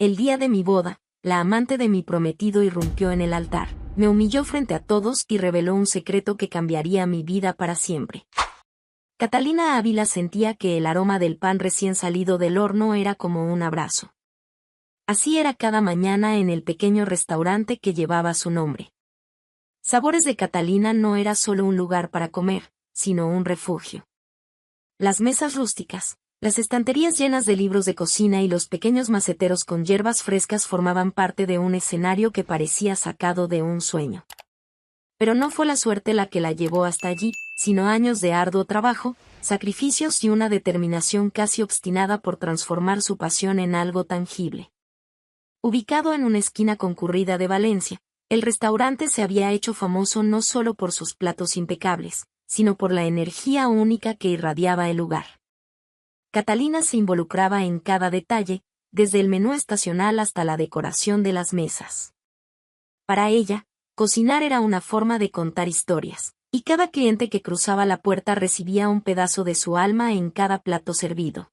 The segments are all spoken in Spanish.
El día de mi boda, la amante de mi prometido irrumpió en el altar, me humilló frente a todos y reveló un secreto que cambiaría mi vida para siempre. Catalina Ávila sentía que el aroma del pan recién salido del horno era como un abrazo. Así era cada mañana en el pequeño restaurante que llevaba su nombre. Sabores de Catalina no era solo un lugar para comer, sino un refugio. Las mesas rústicas, las estanterías llenas de libros de cocina y los pequeños maceteros con hierbas frescas formaban parte de un escenario que parecía sacado de un sueño. Pero no fue la suerte la que la llevó hasta allí, sino años de arduo trabajo, sacrificios y una determinación casi obstinada por transformar su pasión en algo tangible. Ubicado en una esquina concurrida de Valencia, el restaurante se había hecho famoso no solo por sus platos impecables, sino por la energía única que irradiaba el lugar. Catalina se involucraba en cada detalle, desde el menú estacional hasta la decoración de las mesas. Para ella, cocinar era una forma de contar historias, y cada cliente que cruzaba la puerta recibía un pedazo de su alma en cada plato servido.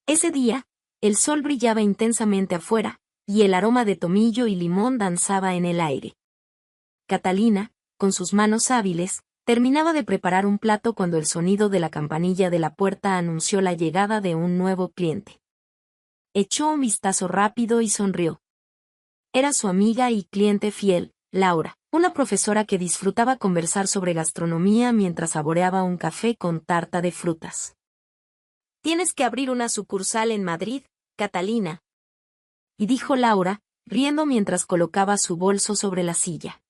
Ese día, el sol brillaba intensamente afuera, y el aroma de tomillo y limón danzaba en el aire. Catalina, con sus manos hábiles, terminaba de preparar un plato cuando el sonido de la campanilla de la puerta anunció la llegada de un nuevo cliente. Echó un vistazo rápido y sonrió. Era su amiga y cliente fiel, Laura, una profesora que disfrutaba conversar sobre gastronomía mientras saboreaba un café con tarta de frutas. «Tienes que abrir una sucursal en Madrid, Catalina», y dijo Laura, riendo mientras colocaba su bolso sobre la silla.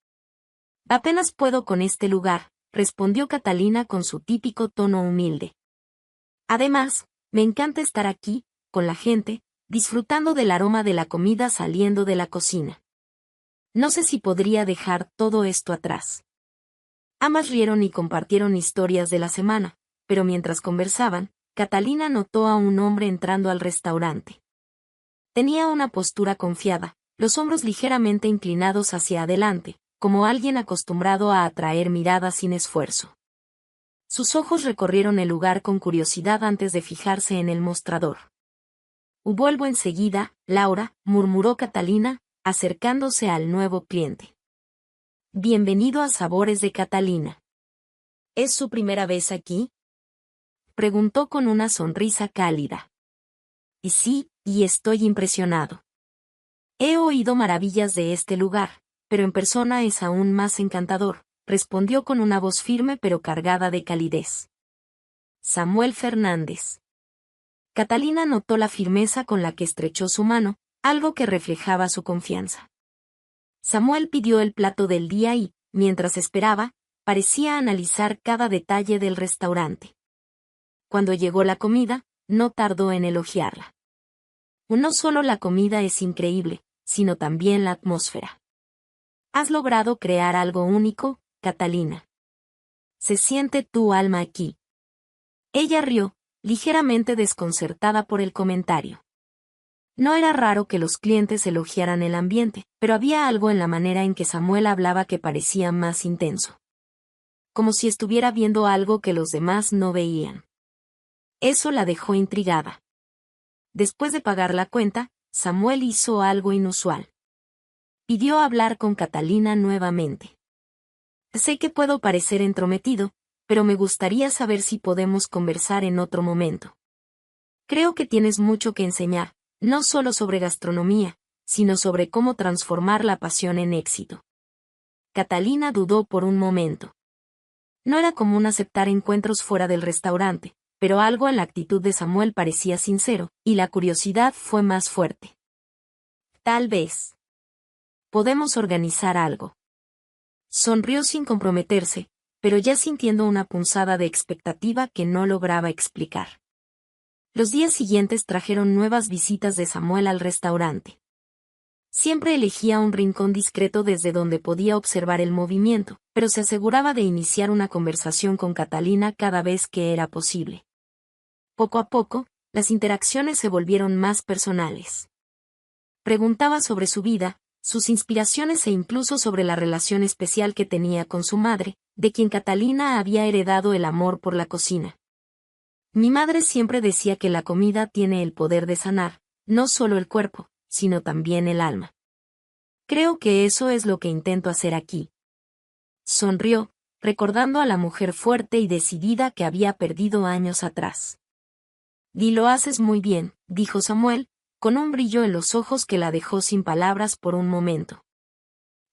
«Apenas puedo con este lugar», respondió Catalina con su típico tono humilde. «Además, me encanta estar aquí, con la gente, disfrutando del aroma de la comida saliendo de la cocina. No sé si podría dejar todo esto atrás». Ambas rieron y compartieron historias de la semana, pero mientras conversaban, Catalina notó a un hombre entrando al restaurante. Tenía una postura confiada, los hombros ligeramente inclinados hacia adelante, como alguien acostumbrado a atraer miradas sin esfuerzo. Sus ojos recorrieron el lugar con curiosidad antes de fijarse en el mostrador. «Vuelvo enseguida, Laura», murmuró Catalina, acercándose al nuevo cliente. «Bienvenido a Sabores de Catalina». «¿Es su primera vez aquí?», preguntó con una sonrisa cálida. «Y sí, y estoy impresionado. He oído maravillas de este lugar, pero en persona es aún más encantador», respondió con una voz firme pero cargada de calidez. «Samuel Fernández». Catalina notó la firmeza con la que estrechó su mano, algo que reflejaba su confianza. Samuel pidió el plato del día y, mientras esperaba, parecía analizar cada detalle del restaurante. Cuando llegó la comida, no tardó en elogiarla. «No solo la comida es increíble, sino también la atmósfera. Has logrado crear algo único, Catalina. Se siente tu alma aquí». Ella rió, ligeramente desconcertada por el comentario. No era raro que los clientes elogiaran el ambiente, pero había algo en la manera en que Samuel hablaba que parecía más intenso. Como si estuviera viendo algo que los demás no veían. Eso la dejó intrigada. Después de pagar la cuenta, Samuel hizo algo inusual. Pidió hablar con Catalina nuevamente. «Sé que puedo parecer entrometido, pero me gustaría saber si podemos conversar en otro momento. Creo que tienes mucho que enseñar, no solo sobre gastronomía, sino sobre cómo transformar la pasión en éxito». Catalina dudó por un momento. No era común aceptar encuentros fuera del restaurante, pero algo en la actitud de Samuel parecía sincero, y la curiosidad fue más fuerte. «Tal vez. Podemos organizar algo». Sonrió sin comprometerse, pero ya sintiendo una punzada de expectativa que no lograba explicar. Los días siguientes trajeron nuevas visitas de Samuel al restaurante. Siempre elegía un rincón discreto desde donde podía observar el movimiento, pero se aseguraba de iniciar una conversación con Catalina cada vez que era posible. Poco a poco, las interacciones se volvieron más personales. Preguntaba sobre su vida, sus inspiraciones e incluso sobre la relación especial que tenía con su madre, de quien Catalina había heredado el amor por la cocina. «Mi madre siempre decía que la comida tiene el poder de sanar, no solo el cuerpo, sino también el alma. Creo que eso es lo que intento hacer aquí. Sonrió, recordando a la mujer fuerte y decidida que había perdido años atrás. Y lo haces muy bien, dijo Samuel, con un brillo en los ojos que la dejó sin palabras por un momento.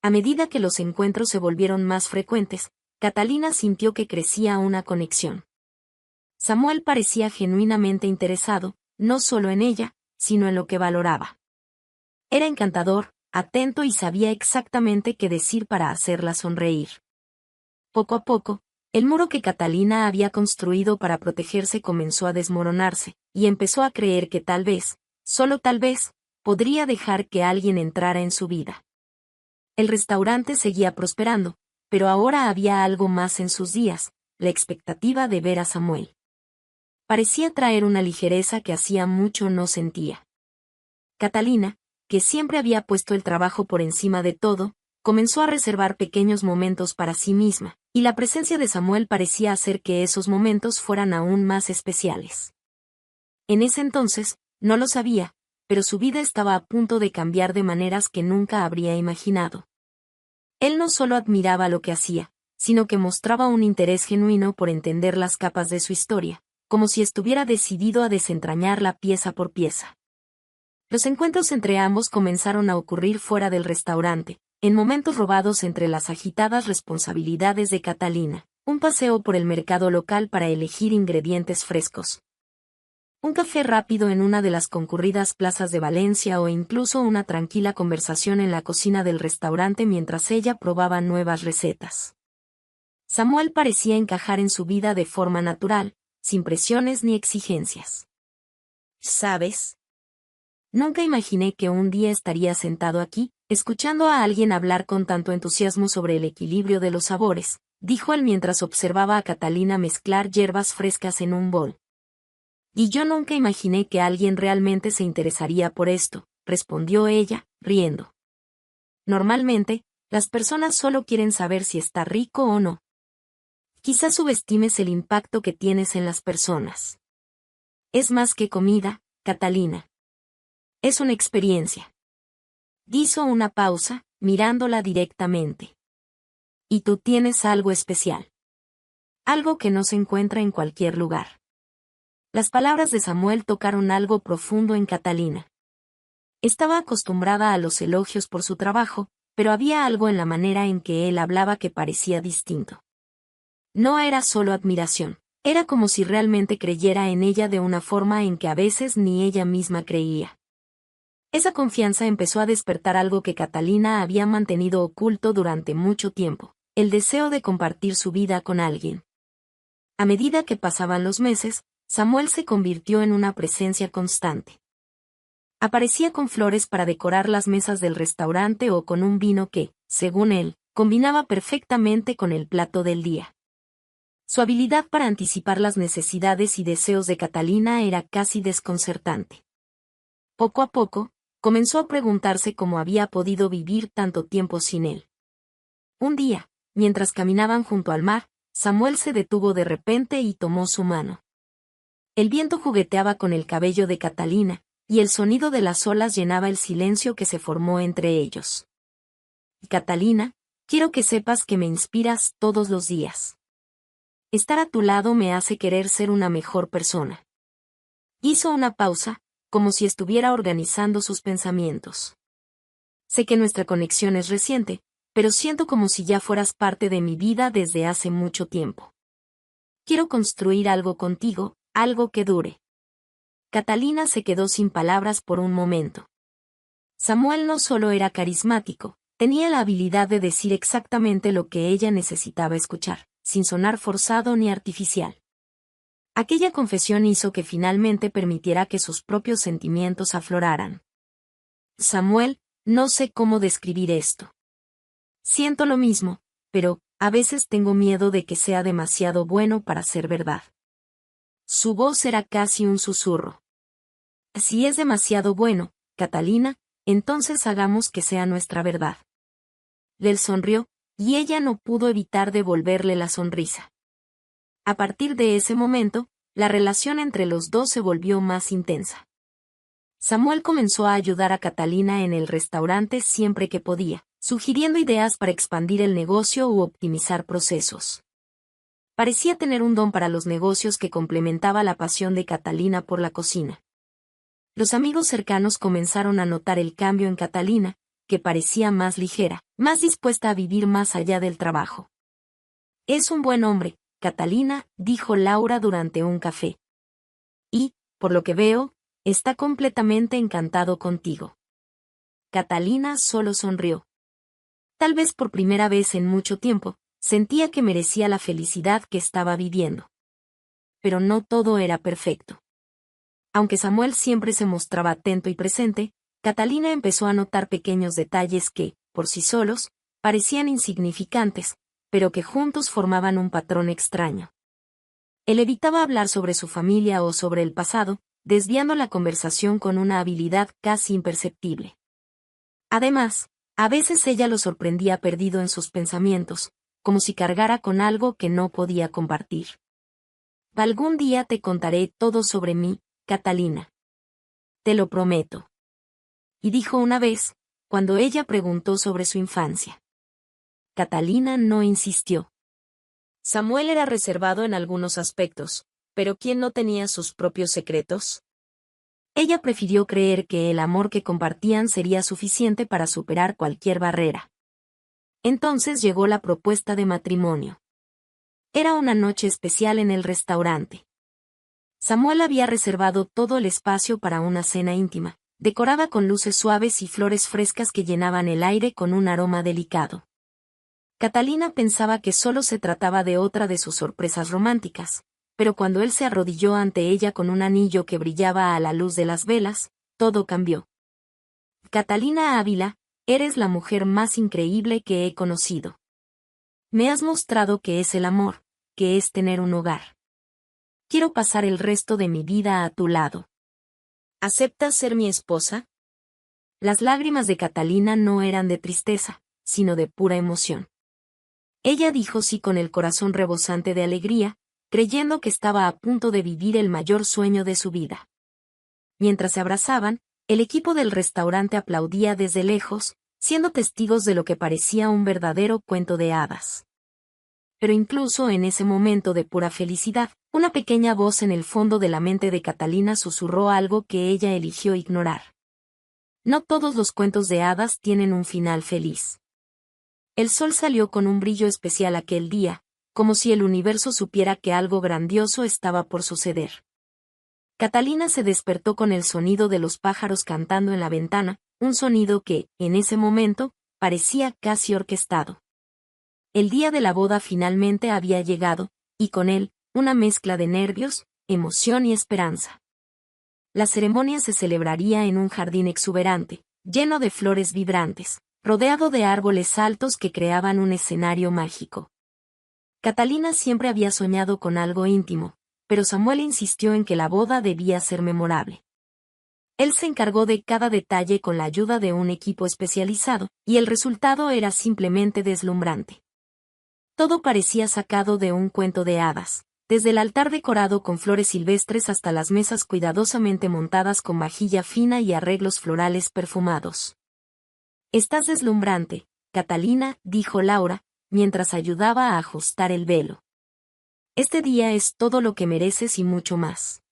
A medida que los encuentros se volvieron más frecuentes, Catalina sintió que crecía una conexión. Samuel parecía genuinamente interesado, no solo en ella, sino en lo que valoraba. Era encantador, atento y sabía exactamente qué decir para hacerla sonreír. Poco a poco, el muro que Catalina había construido para protegerse comenzó a desmoronarse, y empezó a creer que tal vez, solo tal vez, podría dejar que alguien entrara en su vida. El restaurante seguía prosperando, pero ahora había algo más en sus días, la expectativa de ver a Samuel. Parecía traer una ligereza que hacía mucho no sentía. Catalina, que siempre había puesto el trabajo por encima de todo, comenzó a reservar pequeños momentos para sí misma, y la presencia de Samuel parecía hacer que esos momentos fueran aún más especiales. En ese entonces, no lo sabía, pero su vida estaba a punto de cambiar de maneras que nunca habría imaginado. Él no solo admiraba lo que hacía, sino que mostraba un interés genuino por entender las capas de su historia, como si estuviera decidido a desentrañarla pieza por pieza. Los encuentros entre ambos comenzaron a ocurrir fuera del restaurante, en momentos robados entre las agitadas responsabilidades de Catalina, un paseo por el mercado local para elegir ingredientes frescos, un café rápido en una de las concurridas plazas de Valencia o incluso una tranquila conversación en la cocina del restaurante mientras ella probaba nuevas recetas. Samuel parecía encajar en su vida de forma natural, sin presiones ni exigencias. ¿Sabes? Nunca imaginé que un día estaría sentado aquí, escuchando a alguien hablar con tanto entusiasmo sobre el equilibrio de los sabores, dijo él mientras observaba a Catalina mezclar hierbas frescas en un bol. Y yo nunca imaginé que alguien realmente se interesaría por esto, respondió ella, riendo. Normalmente, las personas solo quieren saber si está rico o no. Quizás subestimes el impacto que tienes en las personas. Es más que comida, Catalina. Es una experiencia. Hizo una pausa, mirándola directamente. Y tú tienes algo especial. Algo que no se encuentra en cualquier lugar. Las palabras de Samuel tocaron algo profundo en Catalina. Estaba acostumbrada a los elogios por su trabajo, pero había algo en la manera en que él hablaba que parecía distinto. No era solo admiración, era como si realmente creyera en ella de una forma en que a veces ni ella misma creía. Esa confianza empezó a despertar algo que Catalina había mantenido oculto durante mucho tiempo, el deseo de compartir su vida con alguien. A medida que pasaban los meses, Samuel se convirtió en una presencia constante. Aparecía con flores para decorar las mesas del restaurante o con un vino que, según él, combinaba perfectamente con el plato del día. Su habilidad para anticipar las necesidades y deseos de Catalina era casi desconcertante. Poco a poco, comenzó a preguntarse cómo había podido vivir tanto tiempo sin él. Un día, mientras caminaban junto al mar, Samuel se detuvo de repente y tomó su mano. El viento jugueteaba con el cabello de Catalina, y el sonido de las olas llenaba el silencio que se formó entre ellos. Catalina, quiero que sepas que me inspiras todos los días. Estar a tu lado me hace querer ser una mejor persona. Hizo una pausa, como si estuviera organizando sus pensamientos. Sé que nuestra conexión es reciente, pero siento como si ya fueras parte de mi vida desde hace mucho tiempo. Quiero construir algo contigo, algo que dure. Catalina se quedó sin palabras por un momento. Samuel no solo era carismático, tenía la habilidad de decir exactamente lo que ella necesitaba escuchar, sin sonar forzado ni artificial. Aquella confesión hizo que finalmente permitiera que sus propios sentimientos afloraran. Samuel, no sé cómo describir esto. Siento lo mismo, pero, a veces tengo miedo de que sea demasiado bueno para ser verdad. Su voz era casi un susurro. Si es demasiado bueno, Catalina, entonces hagamos que sea nuestra verdad. Él sonrió, y ella no pudo evitar devolverle la sonrisa. A partir de ese momento, la relación entre los dos se volvió más intensa. Samuel comenzó a ayudar a Catalina en el restaurante siempre que podía, sugiriendo ideas para expandir el negocio u optimizar procesos. Parecía tener un don para los negocios que complementaba la pasión de Catalina por la cocina. Los amigos cercanos comenzaron a notar el cambio en Catalina, que parecía más ligera, más dispuesta a vivir más allá del trabajo. «Es un buen hombre, Catalina», dijo Laura durante un café. «Y, por lo que veo, está completamente encantado contigo». Catalina solo sonrió. Tal vez por primera vez en mucho tiempo, sentía que merecía la felicidad que estaba viviendo. Pero no todo era perfecto. Aunque Samuel siempre se mostraba atento y presente, Catalina empezó a notar pequeños detalles que, por sí solos, parecían insignificantes, pero que juntos formaban un patrón extraño. Él evitaba hablar sobre su familia o sobre el pasado, desviando la conversación con una habilidad casi imperceptible. Además, a veces ella lo sorprendía perdido en sus pensamientos, como si cargara con algo que no podía compartir. «Algún día te contaré todo sobre mí, Catalina. Te lo prometo», y dijo una vez, cuando ella preguntó sobre su infancia. Catalina no insistió. Samuel era reservado en algunos aspectos, pero ¿quién no tenía sus propios secretos? Ella prefirió creer que el amor que compartían sería suficiente para superar cualquier barrera. Entonces llegó la propuesta de matrimonio. Era una noche especial en el restaurante. Samuel había reservado todo el espacio para una cena íntima, decorada con luces suaves y flores frescas que llenaban el aire con un aroma delicado. Catalina pensaba que solo se trataba de otra de sus sorpresas románticas, pero cuando él se arrodilló ante ella con un anillo que brillaba a la luz de las velas, todo cambió. «Catalina Ávila, eres la mujer más increíble que he conocido. Me has mostrado que es el amor, que es tener un hogar. Quiero pasar el resto de mi vida a tu lado. ¿Aceptas ser mi esposa?». Las lágrimas de Catalina no eran de tristeza, sino de pura emoción. Ella dijo sí con el corazón rebosante de alegría, creyendo que estaba a punto de vivir el mayor sueño de su vida. Mientras se abrazaban, el equipo del restaurante aplaudía desde lejos, siendo testigos de lo que parecía un verdadero cuento de hadas. Pero incluso en ese momento de pura felicidad, una pequeña voz en el fondo de la mente de Catalina susurró algo que ella eligió ignorar. No todos los cuentos de hadas tienen un final feliz. El sol salió con un brillo especial aquel día, como si el universo supiera que algo grandioso estaba por suceder. Catalina se despertó con el sonido de los pájaros cantando en la ventana, un sonido que, en ese momento, parecía casi orquestado. El día de la boda finalmente había llegado, y con él, una mezcla de nervios, emoción y esperanza. La ceremonia se celebraría en un jardín exuberante, lleno de flores vibrantes, rodeado de árboles altos que creaban un escenario mágico. Catalina siempre había soñado con algo íntimo, pero Samuel insistió en que la boda debía ser memorable. Él se encargó de cada detalle con la ayuda de un equipo especializado, y el resultado era simplemente deslumbrante. Todo parecía sacado de un cuento de hadas, desde el altar decorado con flores silvestres hasta las mesas cuidadosamente montadas con vajilla fina y arreglos florales perfumados. «Estás deslumbrante, Catalina», dijo Laura, mientras ayudaba a ajustar el velo. «Este día es todo lo que mereces y mucho más».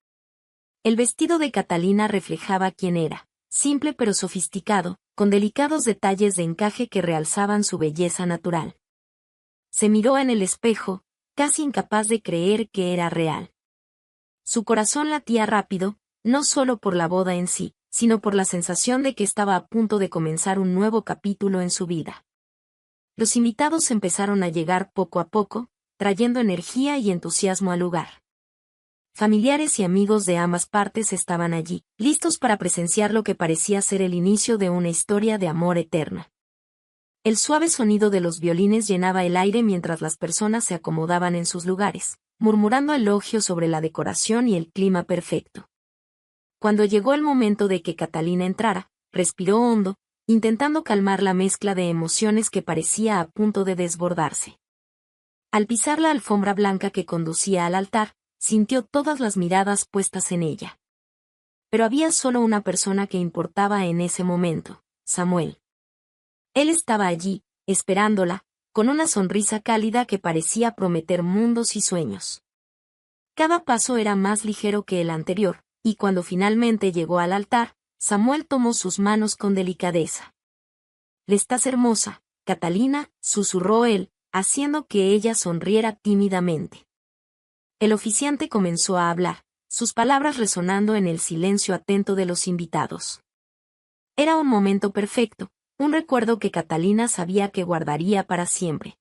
El vestido de Catalina reflejaba quién era, simple pero sofisticado, con delicados detalles de encaje que realzaban su belleza natural. Se miró en el espejo, casi incapaz de creer que era real. Su corazón latía rápido, no solo por la boda en sí, sino por la sensación de que estaba a punto de comenzar un nuevo capítulo en su vida. Los invitados empezaron a llegar poco a poco, trayendo energía y entusiasmo al lugar. Familiares y amigos de ambas partes estaban allí, listos para presenciar lo que parecía ser el inicio de una historia de amor eterna. El suave sonido de los violines llenaba el aire mientras las personas se acomodaban en sus lugares, murmurando elogios sobre la decoración y el clima perfecto. Cuando llegó el momento de que Catalina entrara, respiró hondo, intentando calmar la mezcla de emociones que parecía a punto de desbordarse. Al pisar la alfombra blanca que conducía al altar, sintió todas las miradas puestas en ella. Pero había solo una persona que importaba en ese momento, Samuel. Él estaba allí, esperándola, con una sonrisa cálida que parecía prometer mundos y sueños. Cada paso era más ligero que el anterior, y cuando finalmente llegó al altar, Samuel tomó sus manos con delicadeza. «Estás hermosa, Catalina», susurró él, haciendo que ella sonriera tímidamente. El oficiante comenzó a hablar, sus palabras resonando en el silencio atento de los invitados. Era un momento perfecto, un recuerdo que Catalina sabía que guardaría para siempre.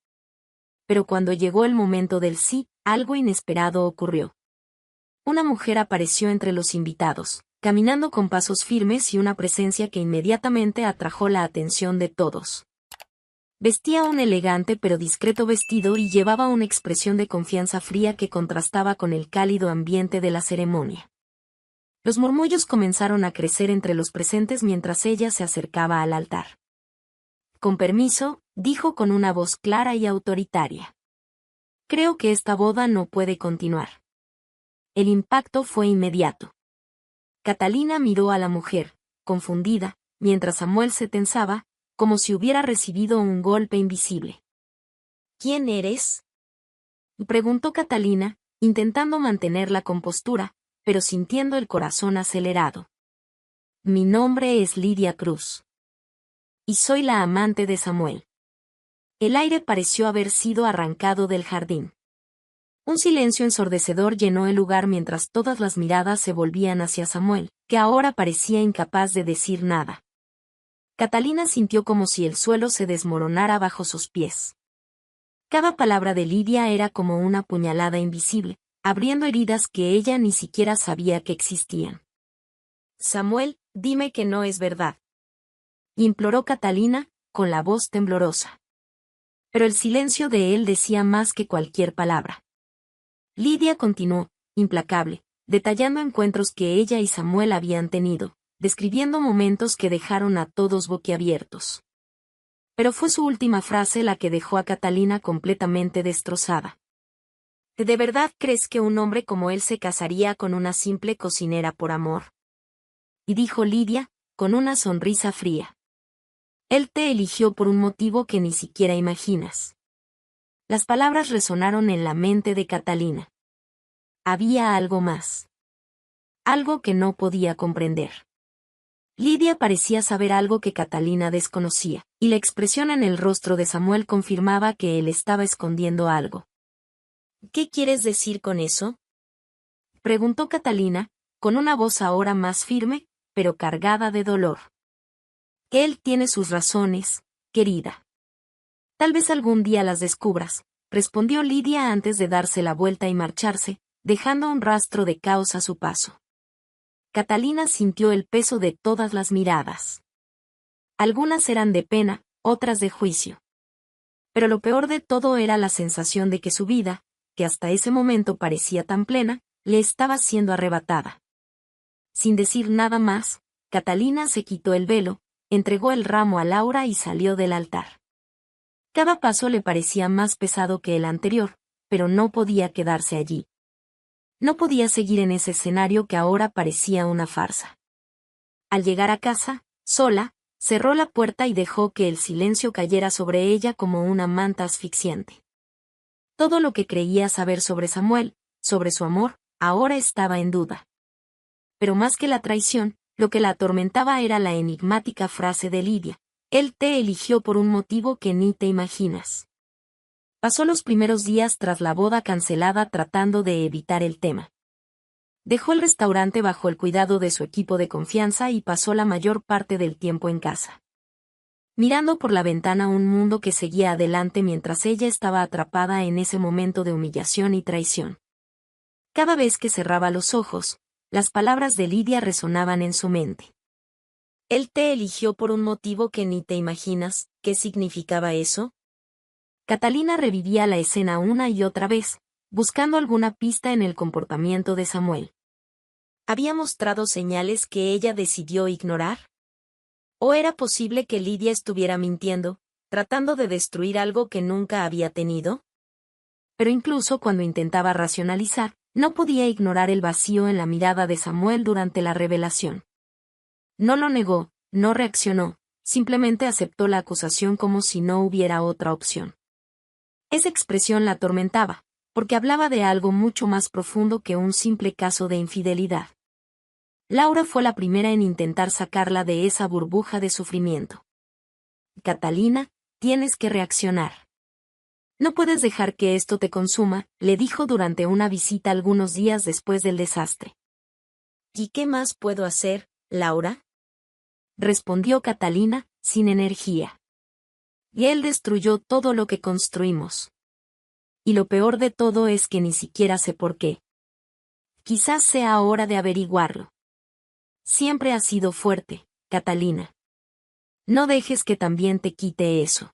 Pero cuando llegó el momento del sí, algo inesperado ocurrió. Una mujer apareció entre los invitados, caminando con pasos firmes y una presencia que inmediatamente atrajo la atención de todos. Vestía un elegante pero discreto vestido y llevaba una expresión de confianza fría que contrastaba con el cálido ambiente de la ceremonia. Los murmullos comenzaron a crecer entre los presentes mientras ella se acercaba al altar. «Con permiso», dijo con una voz clara y autoritaria. «Creo que esta boda no puede continuar». El impacto fue inmediato. Catalina miró a la mujer, confundida, mientras Samuel se tensaba, como si hubiera recibido un golpe invisible. «¿Quién eres?», preguntó Catalina, intentando mantener la compostura, pero sintiendo el corazón acelerado. «Mi nombre es Lidia Cruz. Y soy la amante de Samuel». El aire pareció haber sido arrancado del jardín. Un silencio ensordecedor llenó el lugar mientras todas las miradas se volvían hacia Samuel, que ahora parecía incapaz de decir nada. Catalina sintió como si el suelo se desmoronara bajo sus pies. Cada palabra de Lidia era como una puñalada invisible, abriendo heridas que ella ni siquiera sabía que existían. «Samuel, dime que no es verdad», imploró Catalina, con la voz temblorosa. Pero el silencio de él decía más que cualquier palabra. Lidia continuó, implacable, detallando encuentros que ella y Samuel habían tenido, describiendo momentos que dejaron a todos boquiabiertos. Pero fue su última frase la que dejó a Catalina completamente destrozada. «¿De verdad crees que un hombre como él se casaría con una simple cocinera por amor?», y dijo Lidia, con una sonrisa fría. «Él te eligió por un motivo que ni siquiera imaginas». Las palabras resonaron en la mente de Catalina. Había algo más. Algo que no podía comprender. Lidia parecía saber algo que Catalina desconocía, y la expresión en el rostro de Samuel confirmaba que él estaba escondiendo algo. «¿Qué quieres decir con eso?», preguntó Catalina, con una voz ahora más firme, pero cargada de dolor. «Que él tiene sus razones, querida. Tal vez algún día las descubras», respondió Lidia antes de darse la vuelta y marcharse, dejando un rastro de caos a su paso. Catalina sintió el peso de todas las miradas. Algunas eran de pena, otras de juicio. Pero lo peor de todo era la sensación de que su vida, que hasta ese momento parecía tan plena, le estaba siendo arrebatada. Sin decir nada más, Catalina se quitó el velo, entregó el ramo a Laura y salió del altar. Cada paso le parecía más pesado que el anterior, pero no podía quedarse allí. No podía seguir en ese escenario que ahora parecía una farsa. Al llegar a casa, sola, cerró la puerta y dejó que el silencio cayera sobre ella como una manta asfixiante. Todo lo que creía saber sobre Samuel, sobre su amor, ahora estaba en duda. Pero más que la traición, lo que la atormentaba era la enigmática frase de Lidia: «Él te eligió por un motivo que ni te imaginas». Pasó los primeros días tras la boda cancelada tratando de evitar el tema. Dejó el restaurante bajo el cuidado de su equipo de confianza y pasó la mayor parte del tiempo en casa, mirando por la ventana un mundo que seguía adelante mientras ella estaba atrapada en ese momento de humillación y traición. Cada vez que cerraba los ojos, las palabras de Lidia resonaban en su mente. «Él te eligió por un motivo que ni te imaginas». ¿Qué significaba eso? Catalina revivía la escena una y otra vez, buscando alguna pista en el comportamiento de Samuel. ¿Había mostrado señales que ella decidió ignorar? ¿O era posible que Lidia estuviera mintiendo, tratando de destruir algo que nunca había tenido? Pero incluso cuando intentaba racionalizar, No podía ignorar el vacío en la mirada de Samuel durante la revelación. No lo negó, no reaccionó, simplemente aceptó la acusación como si no hubiera otra opción. Esa expresión la atormentaba, porque hablaba de algo mucho más profundo que un simple caso de infidelidad. Laura fue la primera en intentar sacarla de esa burbuja de sufrimiento. Catalina, tienes que reaccionar. No puedes dejar que esto te consuma, le dijo durante una visita algunos días después del desastre. ¿Y qué más puedo hacer, Laura? Respondió Catalina, sin energía. Y él destruyó todo lo que construimos. Y lo peor de todo es que ni siquiera sé por qué. Quizás sea hora de averiguarlo. Siempre has sido fuerte, Catalina. No dejes que también te quite eso.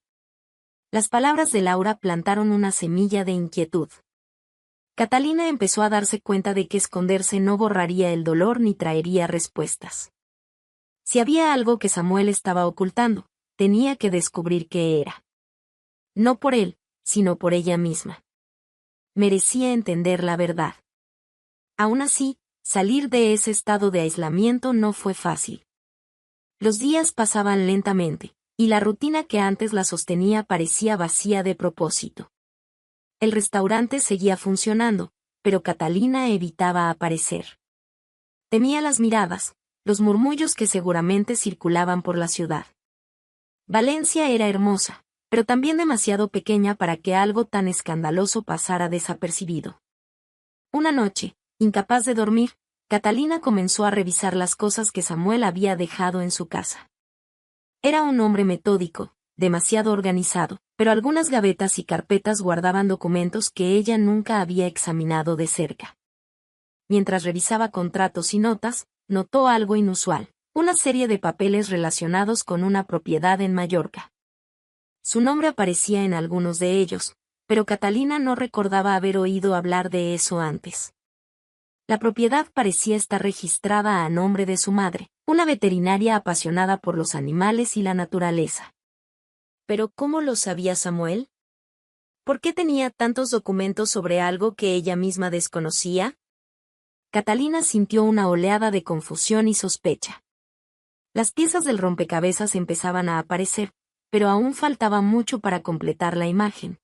Las palabras de Laura plantaron una semilla de inquietud. Catalina empezó a darse cuenta de que esconderse no borraría el dolor ni traería respuestas. Si había algo que Samuel estaba ocultando, tenía que descubrir qué era. No por él, sino por ella misma. Merecía entender la verdad. Aún así, salir de ese estado de aislamiento no fue fácil. Los días pasaban lentamente, y la rutina que antes la sostenía parecía vacía de propósito. El restaurante seguía funcionando, pero Catalina evitaba aparecer. Temía las miradas, los murmullos que seguramente circulaban por la ciudad. Valencia era hermosa, pero también demasiado pequeña para que algo tan escandaloso pasara desapercibido. Una noche, incapaz de dormir, Catalina comenzó a revisar las cosas que Samuel había dejado en su casa. Era un hombre metódico, demasiado organizado, pero algunas gavetas y carpetas guardaban documentos que ella nunca había examinado de cerca. Mientras revisaba contratos y notas, notó algo inusual, una serie de papeles relacionados con una propiedad en Mallorca. Su nombre aparecía en algunos de ellos, pero Catalina no recordaba haber oído hablar de eso antes. La propiedad parecía estar registrada a nombre de su madre, una veterinaria apasionada por los animales y la naturaleza. ¿Pero cómo lo sabía Samuel? ¿Por qué tenía tantos documentos sobre algo que ella misma desconocía? Catalina sintió una oleada de confusión y sospecha. Las piezas del rompecabezas empezaban a aparecer, pero aún faltaba mucho para completar la imagen.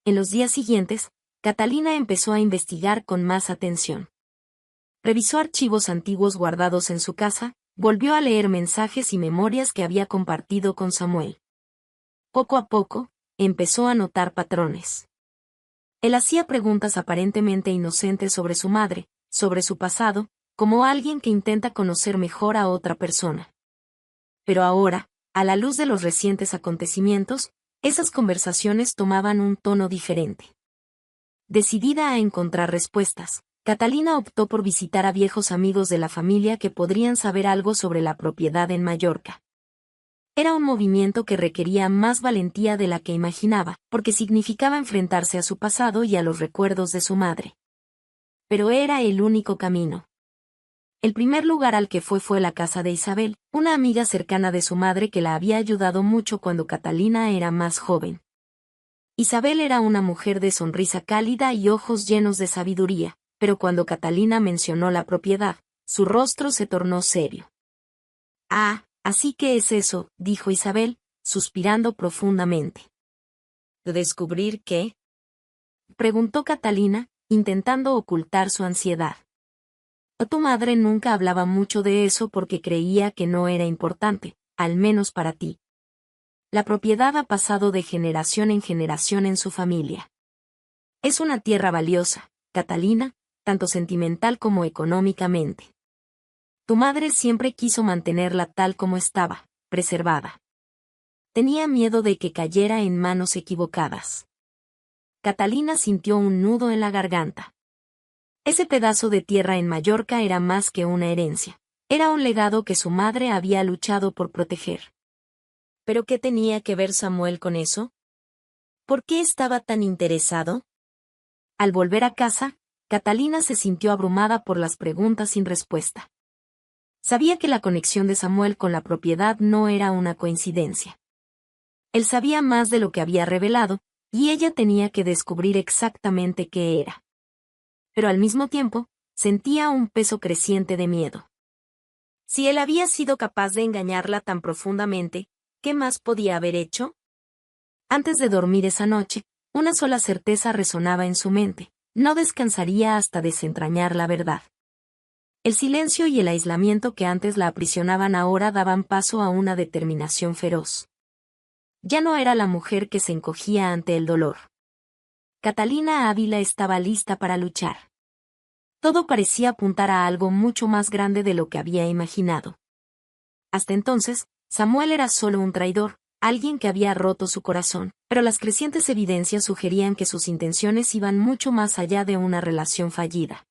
En los días siguientes, Catalina empezó a investigar con más atención. Revisó archivos antiguos guardados en su casa, volvió a leer mensajes y memorias que había compartido con Samuel. Poco a poco, empezó a notar patrones. Él hacía preguntas aparentemente inocentes sobre su madre, sobre su pasado, como alguien que intenta conocer mejor a otra persona. Pero ahora, a la luz de los recientes acontecimientos, esas conversaciones tomaban un tono diferente. Decidida a encontrar respuestas, Catalina optó por visitar a viejos amigos de la familia que podrían saber algo sobre la propiedad en Mallorca. Era un movimiento que requería más valentía de la que imaginaba, porque significaba enfrentarse a su pasado y a los recuerdos de su madre. Pero era el único camino. El primer lugar al que fue la casa de Isabel, una amiga cercana de su madre que la había ayudado mucho cuando Catalina era más joven. Isabel era una mujer de sonrisa cálida y ojos llenos de sabiduría, pero cuando Catalina mencionó la propiedad, su rostro se tornó serio. «Ah, así que es eso», dijo Isabel, suspirando profundamente. «¿Descubrir qué?», preguntó Catalina, intentando ocultar su ansiedad. Tu madre nunca hablaba mucho de eso porque creía que no era importante, al menos para ti. La propiedad ha pasado de generación en generación en su familia. Es una tierra valiosa, Catalina, tanto sentimental como económicamente. Tu madre siempre quiso mantenerla tal como estaba, preservada. Tenía miedo de que cayera en manos equivocadas. Catalina sintió un nudo en la garganta. Ese pedazo de tierra en Mallorca era más que una herencia. Era un legado que su madre había luchado por proteger. ¿Pero qué tenía que ver Samuel con eso? ¿Por qué estaba tan interesado? Al volver a casa, Catalina se sintió abrumada por las preguntas sin respuesta. Sabía que la conexión de Samuel con la propiedad no era una coincidencia. Él sabía más de lo que había revelado, y ella tenía que descubrir exactamente qué era. pero al mismo tiempo, sentía un peso creciente de miedo. Si él había sido capaz de engañarla tan profundamente, ¿qué más podía haber hecho? Antes de dormir esa noche, una sola certeza resonaba en su mente: no descansaría hasta desentrañar la verdad. El silencio y el aislamiento que antes la aprisionaban ahora daban paso a una determinación feroz. Ya no era la mujer que se encogía ante el dolor. Catalina Ávila estaba lista para luchar. Todo parecía apuntar a algo mucho más grande de lo que había imaginado. Hasta entonces, Samuel era solo un traidor, alguien que había roto su corazón, pero las crecientes evidencias sugerían que sus intenciones iban mucho más allá de una relación fallida.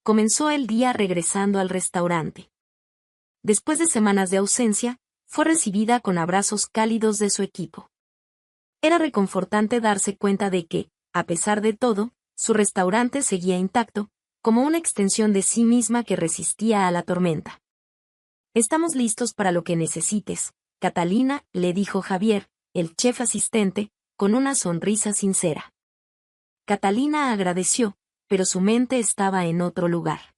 Comenzó el día regresando al restaurante. Después de semanas de ausencia, fue recibida con abrazos cálidos de su equipo. Era reconfortante darse cuenta de que, a pesar de todo, su restaurante seguía intacto, como una extensión de sí misma que resistía a la tormenta. «Estamos listos para lo que necesites, Catalina», le dijo Javier, el chef asistente, con una sonrisa sincera. Catalina agradeció, pero su mente estaba en otro lugar.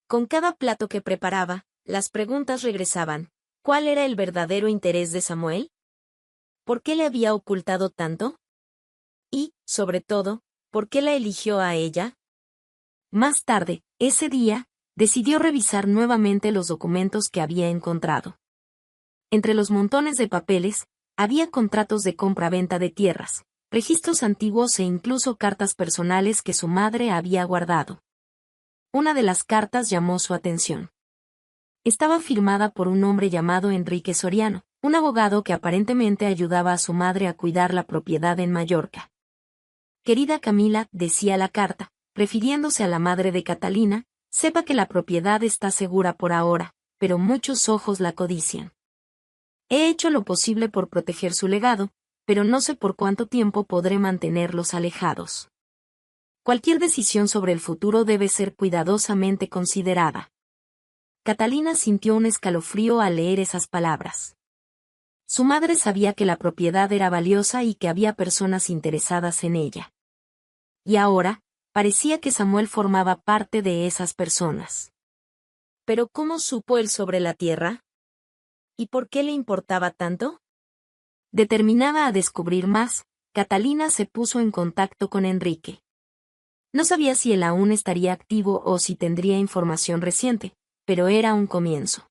Con cada plato que preparaba, las preguntas regresaban. ¿Cuál era el verdadero interés de Samuel? ¿Por qué le había ocultado tanto? Y, sobre todo, ¿por qué la eligió a ella? Más tarde, ese día, decidió revisar nuevamente los documentos que había encontrado. Entre los montones de papeles, había contratos de compra-venta de tierras, registros antiguos e incluso cartas personales que su madre había guardado. Una de las cartas llamó su atención. Estaba firmada por un hombre llamado Enrique Soriano, un abogado que aparentemente ayudaba a su madre a cuidar la propiedad en Mallorca. «Querida Camila», decía la carta, refiriéndose a la madre de Catalina, «sepa que la propiedad está segura por ahora, pero muchos ojos la codician. He hecho lo posible por proteger su legado, pero no sé por cuánto tiempo podré mantenerlos alejados. Cualquier decisión sobre el futuro debe ser cuidadosamente considerada». Catalina sintió un escalofrío al leer esas palabras. Su madre sabía que la propiedad era valiosa y que había personas interesadas en ella. Y ahora, parecía que Samuel formaba parte de esas personas. ¿Pero cómo supo él sobre la tierra? ¿Y por qué le importaba tanto? Determinada a descubrir más, Catalina se puso en contacto con Enrique. No sabía si él aún estaría activo o si tendría información reciente, pero era un comienzo.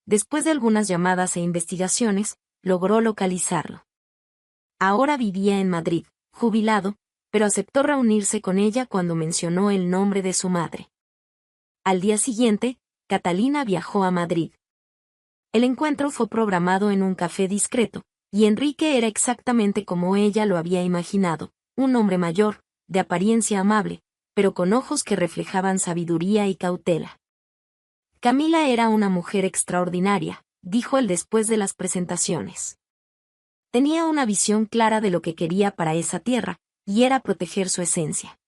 Después de algunas llamadas e investigaciones, logró localizarlo. Ahora vivía en Madrid, jubilado, pero aceptó reunirse con ella cuando mencionó el nombre de su madre. Al día siguiente, Catalina viajó a Madrid. El encuentro fue programado en un café discreto, y Enrique era exactamente como ella lo había imaginado, un hombre mayor, de apariencia amable, pero con ojos que reflejaban sabiduría y cautela. «Camila era una mujer extraordinaria», dijo él después de las presentaciones. Tenía una visión clara de lo que quería para esa tierra, y era proteger su esencia.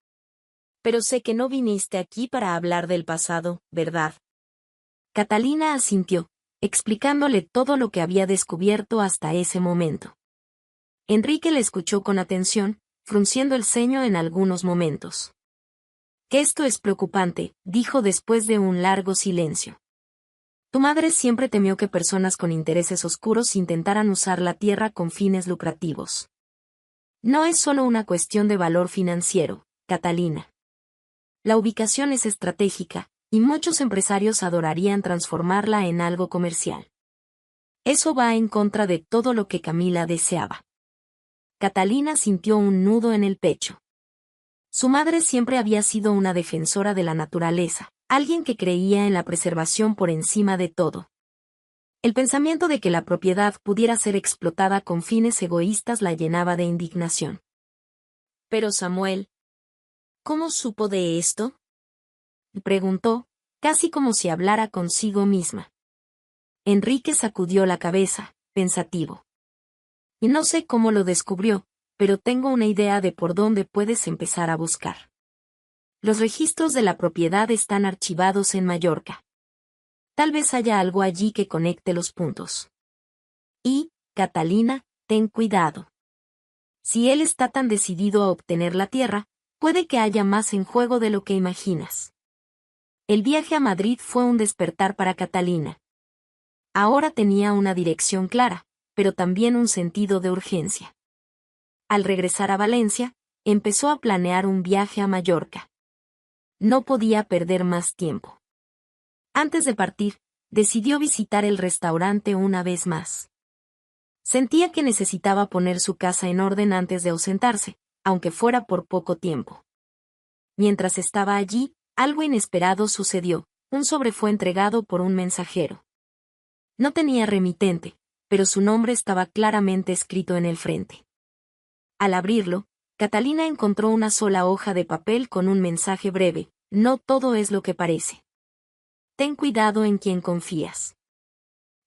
«Pero sé que no viniste aquí para hablar del pasado, ¿verdad?». Catalina asintió, explicándole todo lo que había descubierto hasta ese momento. Enrique le escuchó con atención, frunciendo el ceño en algunos momentos. «Que esto es preocupante», dijo después de un largo silencio. «Tu madre siempre temió que personas con intereses oscuros intentaran usar la tierra con fines lucrativos. No es solo una cuestión de valor financiero, Catalina. La ubicación es estratégica, y muchos empresarios adorarían transformarla en algo comercial. Eso va en contra de todo lo que Camila deseaba». Catalina sintió un nudo en el pecho. Su madre siempre había sido una defensora de la naturaleza, alguien que creía en la preservación por encima de todo. El pensamiento de que la propiedad pudiera ser explotada con fines egoístas la llenaba de indignación. «Pero Samuel, ¿cómo supo de esto?», preguntó, casi como si hablara consigo misma. Enrique sacudió la cabeza, pensativo. «Y no sé cómo lo descubrió, pero tengo una idea de por dónde puedes empezar a buscar. Los registros de la propiedad están archivados en Mallorca. Tal vez haya algo allí que conecte los puntos. Y, Catalina, ten cuidado. Si él está tan decidido a obtener la tierra, Puede que haya más en juego de lo que imaginas. El viaje a Madrid fue un despertar para Catalina. Ahora tenía una dirección clara, pero también un sentido de urgencia. Al regresar a Valencia, empezó a planear un viaje a Mallorca. No podía perder más tiempo. Antes de partir, decidió visitar el restaurante una vez más. Sentía que necesitaba poner su casa en orden antes de ausentarse, aunque fuera por poco tiempo. Mientras estaba allí, algo inesperado sucedió. Un sobre fue entregado por un mensajero. No tenía remitente, pero su nombre estaba claramente escrito en el frente. Al abrirlo, Catalina encontró una sola hoja de papel con un mensaje breve: no todo es lo que parece. Ten cuidado en quien confías.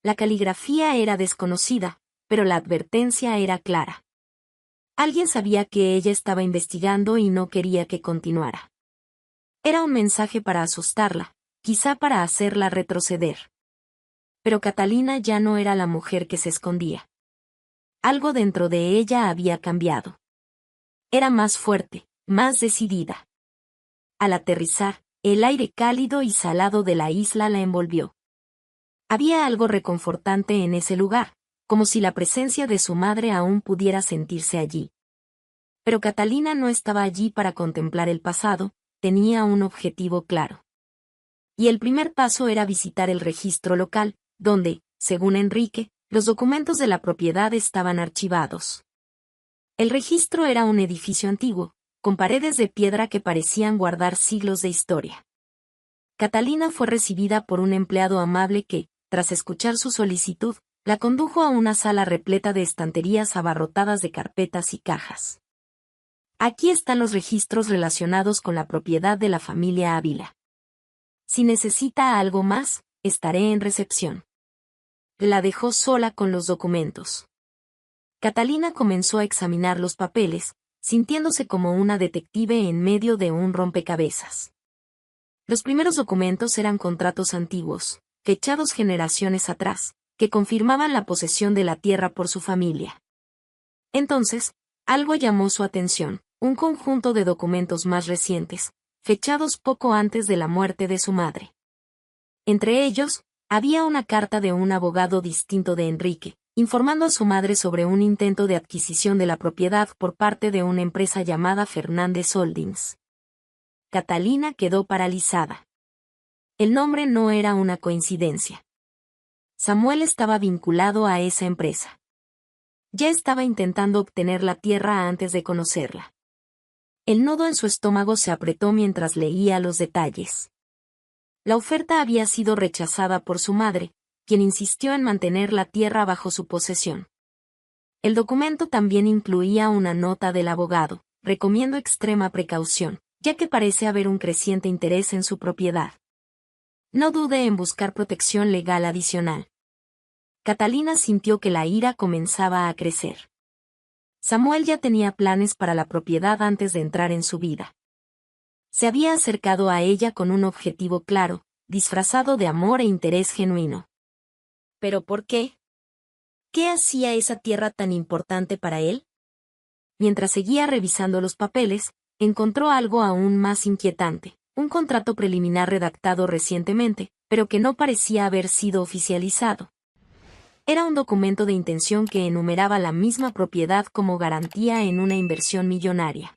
La caligrafía era desconocida, pero la advertencia era clara. Alguien sabía que ella estaba investigando y no quería que continuara. Era un mensaje para asustarla, quizá para hacerla retroceder. Pero Catalina ya no era la mujer que se escondía. Algo dentro de ella había cambiado. Era más fuerte, más decidida. Al aterrizar, el aire cálido y salado de la isla la envolvió. Había algo reconfortante en ese lugar, como si la presencia de su madre aún pudiera sentirse allí. Pero Catalina no estaba allí para contemplar el pasado, tenía un objetivo claro. Y el primer paso era visitar el registro local, donde, según Enrique, los documentos de la propiedad estaban archivados. El registro era un edificio antiguo, con paredes de piedra que parecían guardar siglos de historia. Catalina fue recibida por un empleado amable que, tras escuchar su solicitud, la condujo a una sala repleta de estanterías abarrotadas de carpetas y cajas. Aquí están los registros relacionados con la propiedad de la familia Ávila. Si necesita algo más, estaré en recepción. La dejó sola con los documentos. Catalina comenzó a examinar los papeles, sintiéndose como una detective en medio de un rompecabezas. Los primeros documentos eran contratos antiguos, fechados generaciones atrás, que confirmaban la posesión de la tierra por su familia. Entonces, algo llamó su atención: un conjunto de documentos más recientes, fechados poco antes de la muerte de su madre. Entre ellos, había una carta de un abogado distinto de Enrique, informando a su madre sobre un intento de adquisición de la propiedad por parte de una empresa llamada Fernández Holdings. Catalina quedó paralizada. El nombre no era una coincidencia. Samuel estaba vinculado a esa empresa. Ya estaba intentando obtener la tierra antes de conocerla. El nudo en su estómago se apretó mientras leía los detalles. La oferta había sido rechazada por su madre, quien insistió en mantener la tierra bajo su posesión. El documento también incluía una nota del abogado: recomiendo extrema precaución, ya que parece haber un creciente interés en su propiedad. No dude en buscar protección legal adicional. Catalina sintió que la ira comenzaba a crecer. Samuel ya tenía planes para la propiedad antes de entrar en su vida. Se había acercado a ella con un objetivo claro, disfrazado de amor e interés genuino. ¿Pero por qué? ¿Qué hacía esa tierra tan importante para él? Mientras seguía revisando los papeles, encontró algo aún más inquietante: un contrato preliminar redactado recientemente, pero que no parecía haber sido oficializado. Era un documento de intención que enumeraba la misma propiedad como garantía en una inversión millonaria.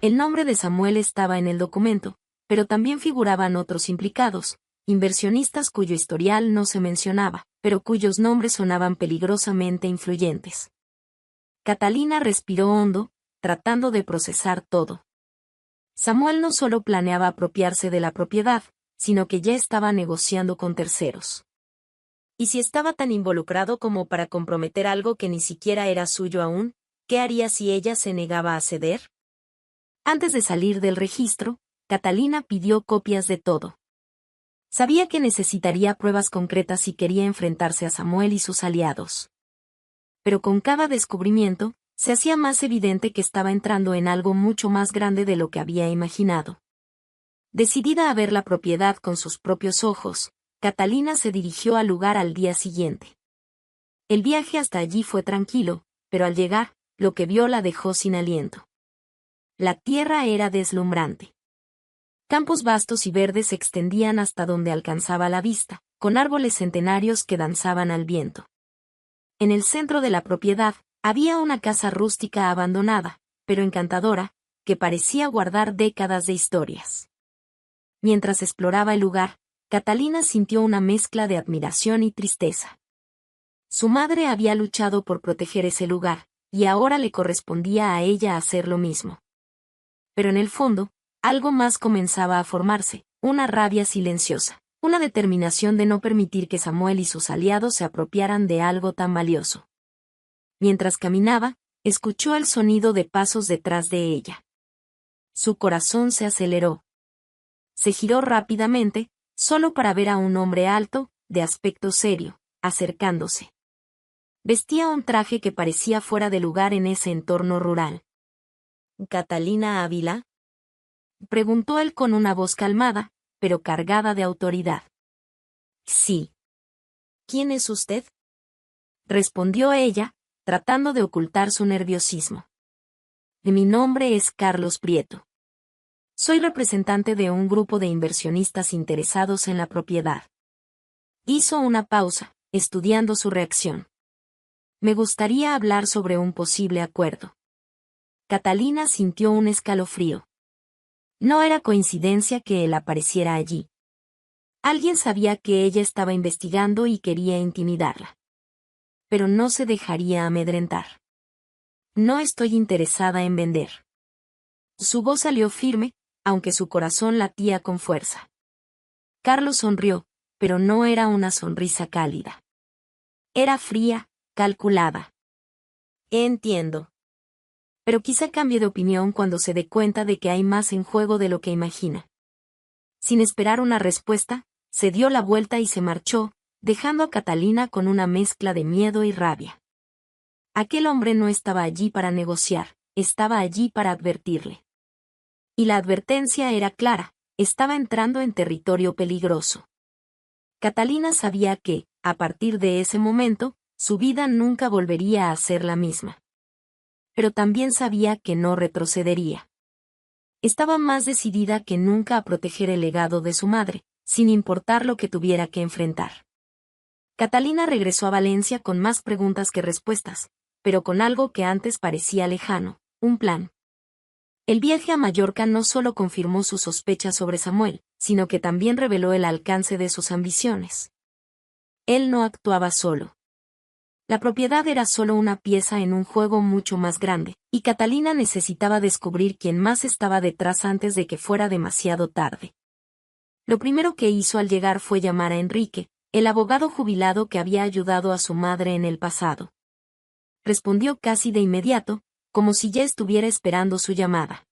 El nombre de Samuel estaba en el documento, pero también figuraban otros implicados, inversionistas cuyo historial no se mencionaba, pero cuyos nombres sonaban peligrosamente influyentes. Catalina respiró hondo, tratando de procesar todo. Samuel no solo planeaba apropiarse de la propiedad, sino que ya estaba negociando con terceros. ¿Y si estaba tan involucrado como para comprometer algo que ni siquiera era suyo aún? ¿Qué haría si ella se negaba a ceder? Antes de salir del registro, Catalina pidió copias de todo. Sabía que necesitaría pruebas concretas si quería enfrentarse a Samuel y sus aliados. Pero con cada descubrimiento, se hacía más evidente que estaba entrando en algo mucho más grande de lo que había imaginado. Decidida a ver la propiedad con sus propios ojos, Catalina se dirigió al lugar al día siguiente. El viaje hasta allí fue tranquilo, pero al llegar, lo que vio la dejó sin aliento. La tierra era deslumbrante. Campos vastos y verdes se extendían hasta donde alcanzaba la vista, con árboles centenarios que danzaban al viento. En el centro de la propiedad, había una casa rústica abandonada, pero encantadora, que parecía guardar décadas de historias. Mientras exploraba el lugar, Catalina sintió una mezcla de admiración y tristeza. Su madre había luchado por proteger ese lugar, y ahora le correspondía a ella hacer lo mismo. Pero en el fondo, algo más comenzaba a formarse, una rabia silenciosa, una determinación de no permitir que Samuel y sus aliados se apropiaran de algo tan valioso. Mientras caminaba, escuchó el sonido de pasos detrás de ella. Su corazón se aceleró. Se giró rápidamente, solo para ver a un hombre alto, de aspecto serio, acercándose. Vestía un traje que parecía fuera de lugar en ese entorno rural. ¿Catalina Ávila?, preguntó él con una voz calmada, pero cargada de autoridad. Sí. ¿Quién es usted?, respondió ella, tratando de ocultar su nerviosismo. Mi nombre es Carlos Prieto. Soy representante de un grupo de inversionistas interesados en la propiedad. Hizo una pausa, estudiando su reacción. Me gustaría hablar sobre un posible acuerdo. Catalina sintió un escalofrío. No era coincidencia que él apareciera allí. Alguien sabía que ella estaba investigando y quería intimidarla. Pero no se dejaría amedrentar. No estoy interesada en vender. Su voz salió firme, aunque su corazón latía con fuerza. Carlos sonrió, pero no era una sonrisa cálida. Era fría, calculada. Entiendo. Pero quizá cambie de opinión cuando se dé cuenta de que hay más en juego de lo que imagina. Sin esperar una respuesta, se dio la vuelta y se marchó, dejando a Catalina con una mezcla de miedo y rabia. Aquel hombre no estaba allí para negociar, estaba allí para advertirle. Y la advertencia era clara, estaba entrando en territorio peligroso. Catalina sabía que, a partir de ese momento, su vida nunca volvería a ser la misma. Pero también sabía que no retrocedería. Estaba más decidida que nunca a proteger el legado de su madre, sin importar lo que tuviera que enfrentar. Catalina regresó a Valencia con más preguntas que respuestas, pero con algo que antes parecía lejano, un plan. El viaje a Mallorca no solo confirmó sus sospechas sobre Samuel, sino que también reveló el alcance de sus ambiciones. Él no actuaba solo. La propiedad era solo una pieza en un juego mucho más grande, y Catalina necesitaba descubrir quién más estaba detrás antes de que fuera demasiado tarde. Lo primero que hizo al llegar fue llamar a Enrique, el abogado jubilado que había ayudado a su madre en el pasado. Respondió casi de inmediato, como si ya estuviera esperando su llamada.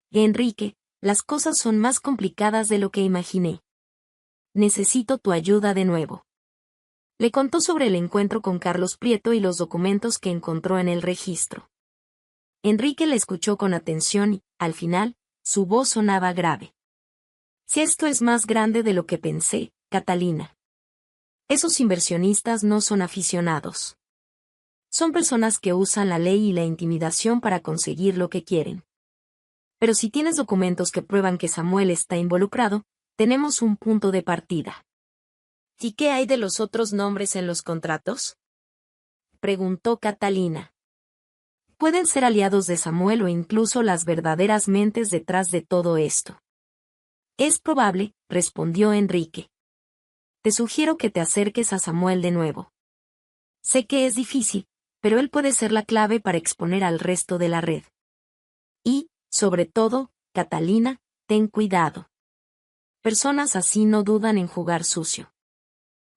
Enrique, las cosas son más complicadas de lo que imaginé. Necesito tu ayuda de nuevo. Le contó sobre el encuentro con Carlos Prieto y los documentos que encontró en el registro. Enrique le escuchó con atención y, al final, su voz sonaba grave. Si esto es más grande de lo que pensé, Catalina. Esos inversionistas no son aficionados. Son personas que usan la ley y la intimidación para conseguir lo que quieren. Pero si tienes documentos que prueban que Samuel está involucrado, tenemos un punto de partida. ¿Y qué hay de los otros nombres en los contratos?, preguntó Catalina. Pueden ser aliados de Samuel o incluso las verdaderas mentes detrás de todo esto. Es probable, respondió Enrique. Te sugiero que te acerques a Samuel de nuevo. Sé que es difícil, pero él puede ser la clave para exponer al resto de la red. Y, sobre todo, Catalina, ten cuidado. Personas así no dudan en jugar sucio.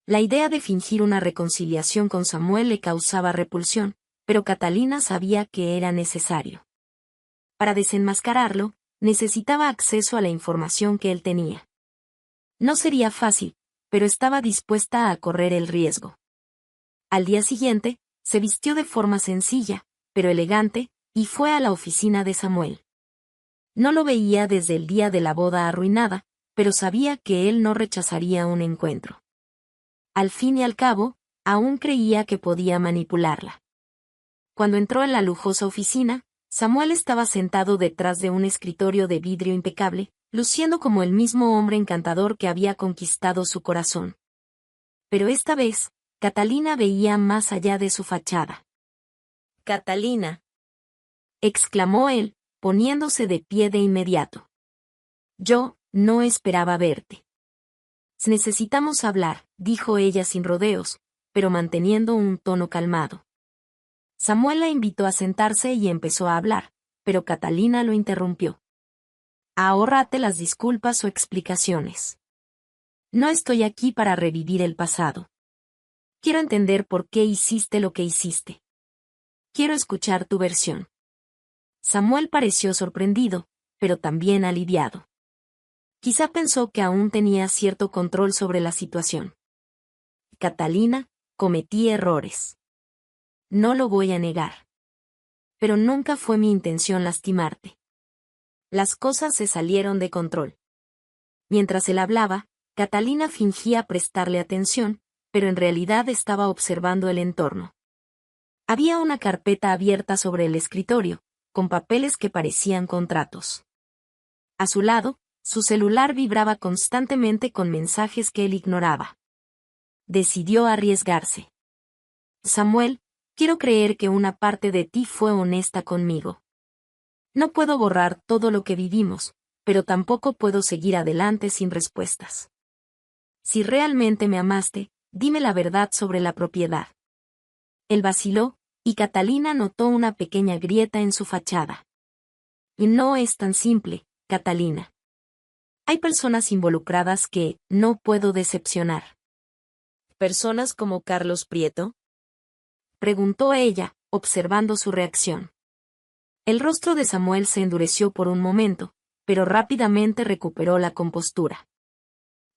La idea de fingir una reconciliación con Samuel le causaba repulsión, pero Catalina sabía que era necesario. Para desenmascararlo, necesitaba acceso a la información que él tenía. No sería fácil, pero estaba dispuesta a correr el riesgo. Al día siguiente, se vistió de forma sencilla, pero elegante, y fue a la oficina de Samuel. No lo veía desde el día de la boda arruinada, pero sabía que él no rechazaría un encuentro. Al fin y al cabo, aún creía que podía manipularla. Cuando entró en la lujosa oficina, Samuel estaba sentado detrás de un escritorio de vidrio impecable, luciendo como el mismo hombre encantador que había conquistado su corazón. Pero esta vez, Catalina veía más allá de su fachada. «Catalina», exclamó él, poniéndose de pie de inmediato. «Yo no esperaba verte». «Necesitamos hablar», dijo ella sin rodeos, pero manteniendo un tono calmado. Samuel la invitó a sentarse y empezó a hablar, pero Catalina lo interrumpió. «Ahórrate las disculpas o explicaciones. No estoy aquí para revivir el pasado. Quiero entender por qué hiciste lo que hiciste. Quiero escuchar tu versión». Samuel pareció sorprendido, pero también aliviado. Quizá pensó que aún tenía cierto control sobre la situación. «Catalina, cometí errores. No lo voy a negar. Pero nunca fue mi intención lastimarte. Las cosas se salieron de control». Mientras él hablaba, Catalina fingía prestarle atención, pero en realidad estaba observando el entorno. Había una carpeta abierta sobre el escritorio, con papeles que parecían contratos. A su lado, su celular vibraba constantemente con mensajes que él ignoraba. Decidió arriesgarse. «Samuel, quiero creer que una parte de ti fue honesta conmigo. No puedo borrar todo lo que vivimos, pero tampoco puedo seguir adelante sin respuestas. Si realmente me amaste, dime la verdad sobre la propiedad». Él vaciló, y Catalina notó una pequeña grieta en su fachada. «Y no es tan simple, Catalina. Hay personas involucradas que no puedo decepcionar». «¿Personas como Carlos Prieto?», preguntó ella, observando su reacción. El rostro de Samuel se endureció por un momento, pero rápidamente recuperó la compostura.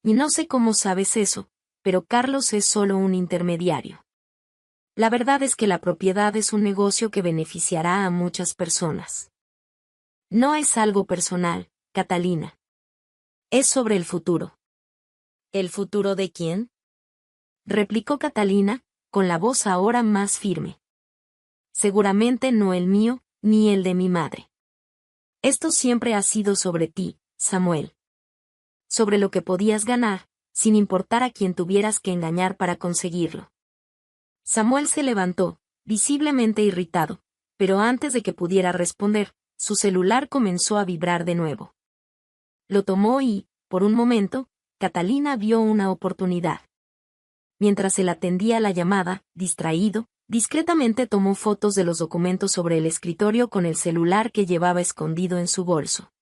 «Y no sé cómo sabes eso, pero Carlos es solo un intermediario. La verdad es que la propiedad es un negocio que beneficiará a muchas personas. No es algo personal, Catalina. Es sobre el futuro». «¿El futuro de quién?», replicó Catalina, con la voz ahora más firme. «Seguramente no el mío, ni el de mi madre. Esto siempre ha sido sobre ti, Samuel. Sobre lo que podías ganar, sin importar a quién tuvieras que engañar para conseguirlo». Samuel se levantó, visiblemente irritado, pero antes de que pudiera responder, su celular comenzó a vibrar de nuevo. Lo tomó y, por un momento, Catalina vio una oportunidad. Mientras él atendía la llamada, distraído, discretamente tomó fotos de los documentos sobre el escritorio con el celular que llevaba escondido en su bolso.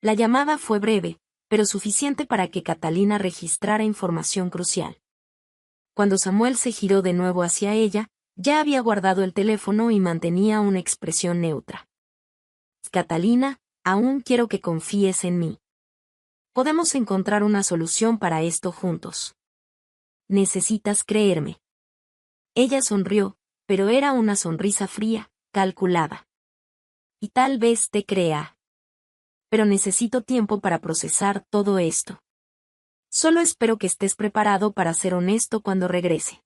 La llamada fue breve, pero suficiente para que Catalina registrara información crucial. Cuando Samuel se giró de nuevo hacia ella, ya había guardado el teléfono y mantenía una expresión neutra. «Catalina, aún quiero que confíes en mí. Podemos encontrar una solución para esto juntos. Necesitas creerme». Ella sonrió, pero era una sonrisa fría, calculada. «Y tal vez te crea. Pero necesito tiempo para procesar todo esto. Solo espero que estés preparado para ser honesto cuando regrese».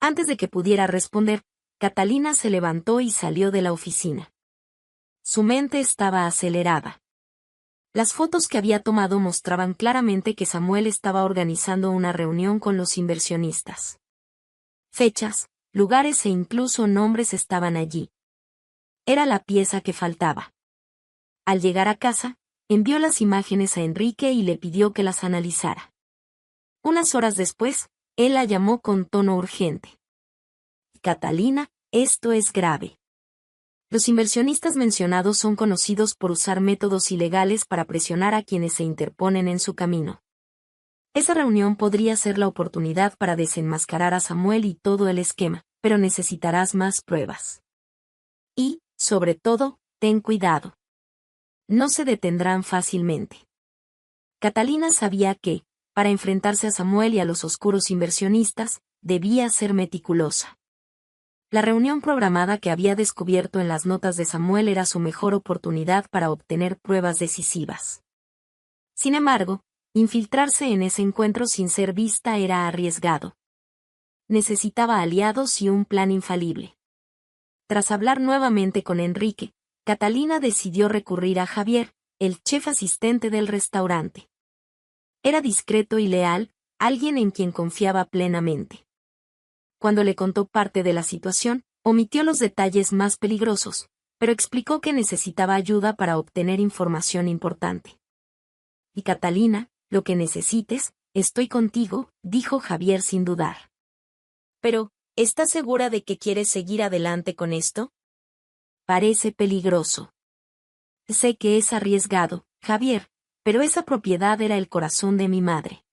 Antes de que pudiera responder, Catalina se levantó y salió de la oficina. Su mente estaba acelerada. Las fotos que había tomado mostraban claramente que Samuel estaba organizando una reunión con los inversionistas. Fechas, lugares e incluso nombres estaban allí. Era la pieza que faltaba. Al llegar a casa, envió las imágenes a Enrique y le pidió que las analizara. Unas horas después, él la llamó con tono urgente. «Catalina, esto es grave. Los inversionistas mencionados son conocidos por usar métodos ilegales para presionar a quienes se interponen en su camino. Esa reunión podría ser la oportunidad para desenmascarar a Samuel y todo el esquema, pero necesitarás más pruebas. Y, sobre todo, ten cuidado. No se detendrán fácilmente». Catalina sabía que, para enfrentarse a Samuel y a los oscuros inversionistas, debía ser meticulosa. La reunión programada que había descubierto en las notas de Samuel era su mejor oportunidad para obtener pruebas decisivas. Sin embargo, infiltrarse en ese encuentro sin ser vista era arriesgado. Necesitaba aliados y un plan infalible. Tras hablar nuevamente con Enrique, Catalina decidió recurrir a Javier, el chef asistente del restaurante. Era discreto y leal, alguien en quien confiaba plenamente. Cuando le contó parte de la situación, omitió los detalles más peligrosos, pero explicó que necesitaba ayuda para obtener información importante. Y Catalina, lo que necesites, estoy contigo, dijo Javier sin dudar. Pero, ¿estás segura de que quieres seguir adelante con esto? Parece peligroso. Sé que es arriesgado, Javier, pero esa propiedad era el corazón de mi madre.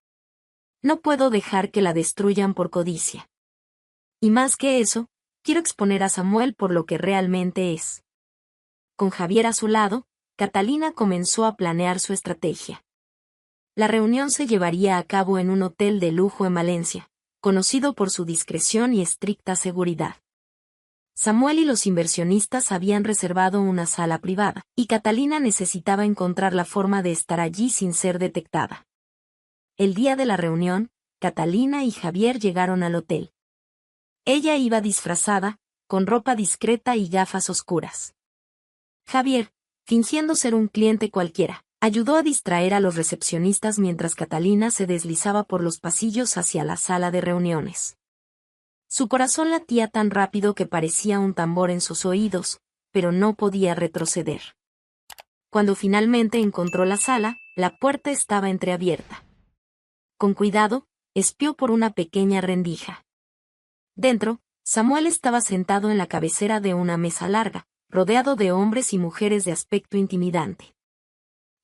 No puedo dejar que la destruyan por codicia. Y más que eso, quiero exponer a Samuel por lo que realmente es. Con Javier a su lado, Catalina comenzó a planear su estrategia. La reunión se llevaría a cabo en un hotel de lujo en Valencia, conocido por su discreción y estricta seguridad. Samuel y los inversionistas habían reservado una sala privada, y Catalina necesitaba encontrar la forma de estar allí sin ser detectada. El día de la reunión, Catalina y Javier llegaron al hotel. Ella iba disfrazada, con ropa discreta y gafas oscuras. Javier, fingiendo ser un cliente cualquiera, ayudó a distraer a los recepcionistas mientras Catalina se deslizaba por los pasillos hacia la sala de reuniones. Su corazón latía tan rápido que parecía un tambor en sus oídos, pero no podía retroceder. Cuando finalmente encontró la sala, la puerta estaba entreabierta. Con cuidado, espió por una pequeña rendija. Dentro, Samuel estaba sentado en la cabecera de una mesa larga, rodeado de hombres y mujeres de aspecto intimidante.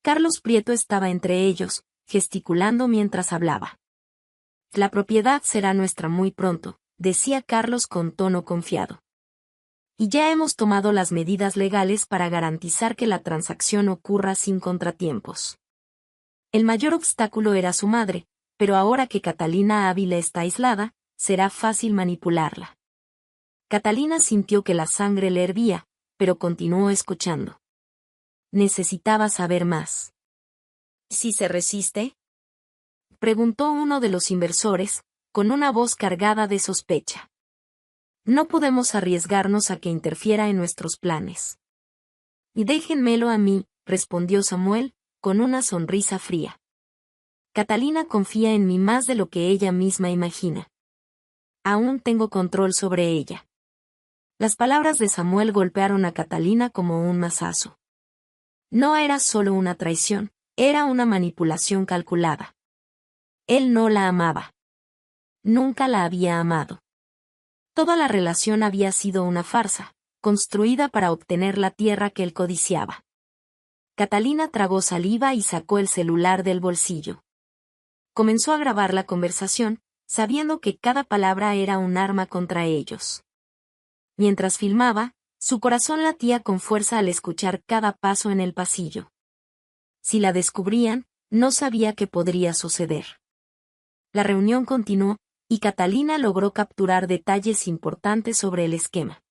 Carlos Prieto estaba entre ellos, gesticulando mientras hablaba. La propiedad será nuestra muy pronto, decía Carlos con tono confiado. Y ya hemos tomado las medidas legales para garantizar que la transacción ocurra sin contratiempos. El mayor obstáculo era su madre, pero ahora que Catalina Ávila está aislada, será fácil manipularla. Catalina sintió que la sangre le hervía, pero continuó escuchando. Necesitaba saber más. ¿Si se resiste?, preguntó uno de los inversores, con una voz cargada de sospecha. No podemos arriesgarnos a que interfiera en nuestros planes. Y déjenmelo a mí, respondió Samuel, con una sonrisa fría. Catalina confía en mí más de lo que ella misma imagina. Aún tengo control sobre ella. Las palabras de Samuel golpearon a Catalina como un mazazo. No era solo una traición, era una manipulación calculada. Él no la amaba. Nunca la había amado. Toda la relación había sido una farsa, construida para obtener la tierra que él codiciaba. Catalina tragó saliva y sacó el celular del bolsillo. Comenzó a grabar la conversación, sabiendo que cada palabra era un arma contra ellos. Mientras filmaba, su corazón latía con fuerza al escuchar cada paso en el pasillo. Si la descubrían, no sabía qué podría suceder. La reunión continuó, y Catalina logró capturar detalles importantes sobre el esquema.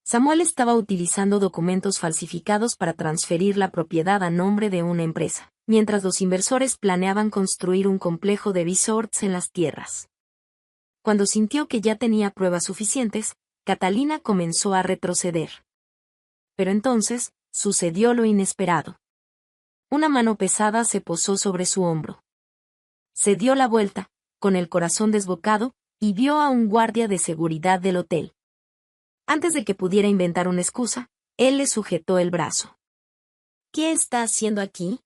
Samuel estaba utilizando documentos falsificados para transferir la propiedad a nombre de una empresa, mientras los inversores planeaban construir un complejo de resorts en las tierras. Cuando sintió que ya tenía pruebas suficientes, Catalina comenzó a retroceder. Pero entonces, sucedió lo inesperado. Una mano pesada se posó sobre su hombro. Se dio la vuelta, con el corazón desbocado, y vio a un guardia de seguridad del hotel. Antes de que pudiera inventar una excusa, él le sujetó el brazo. ¿Qué está haciendo aquí?,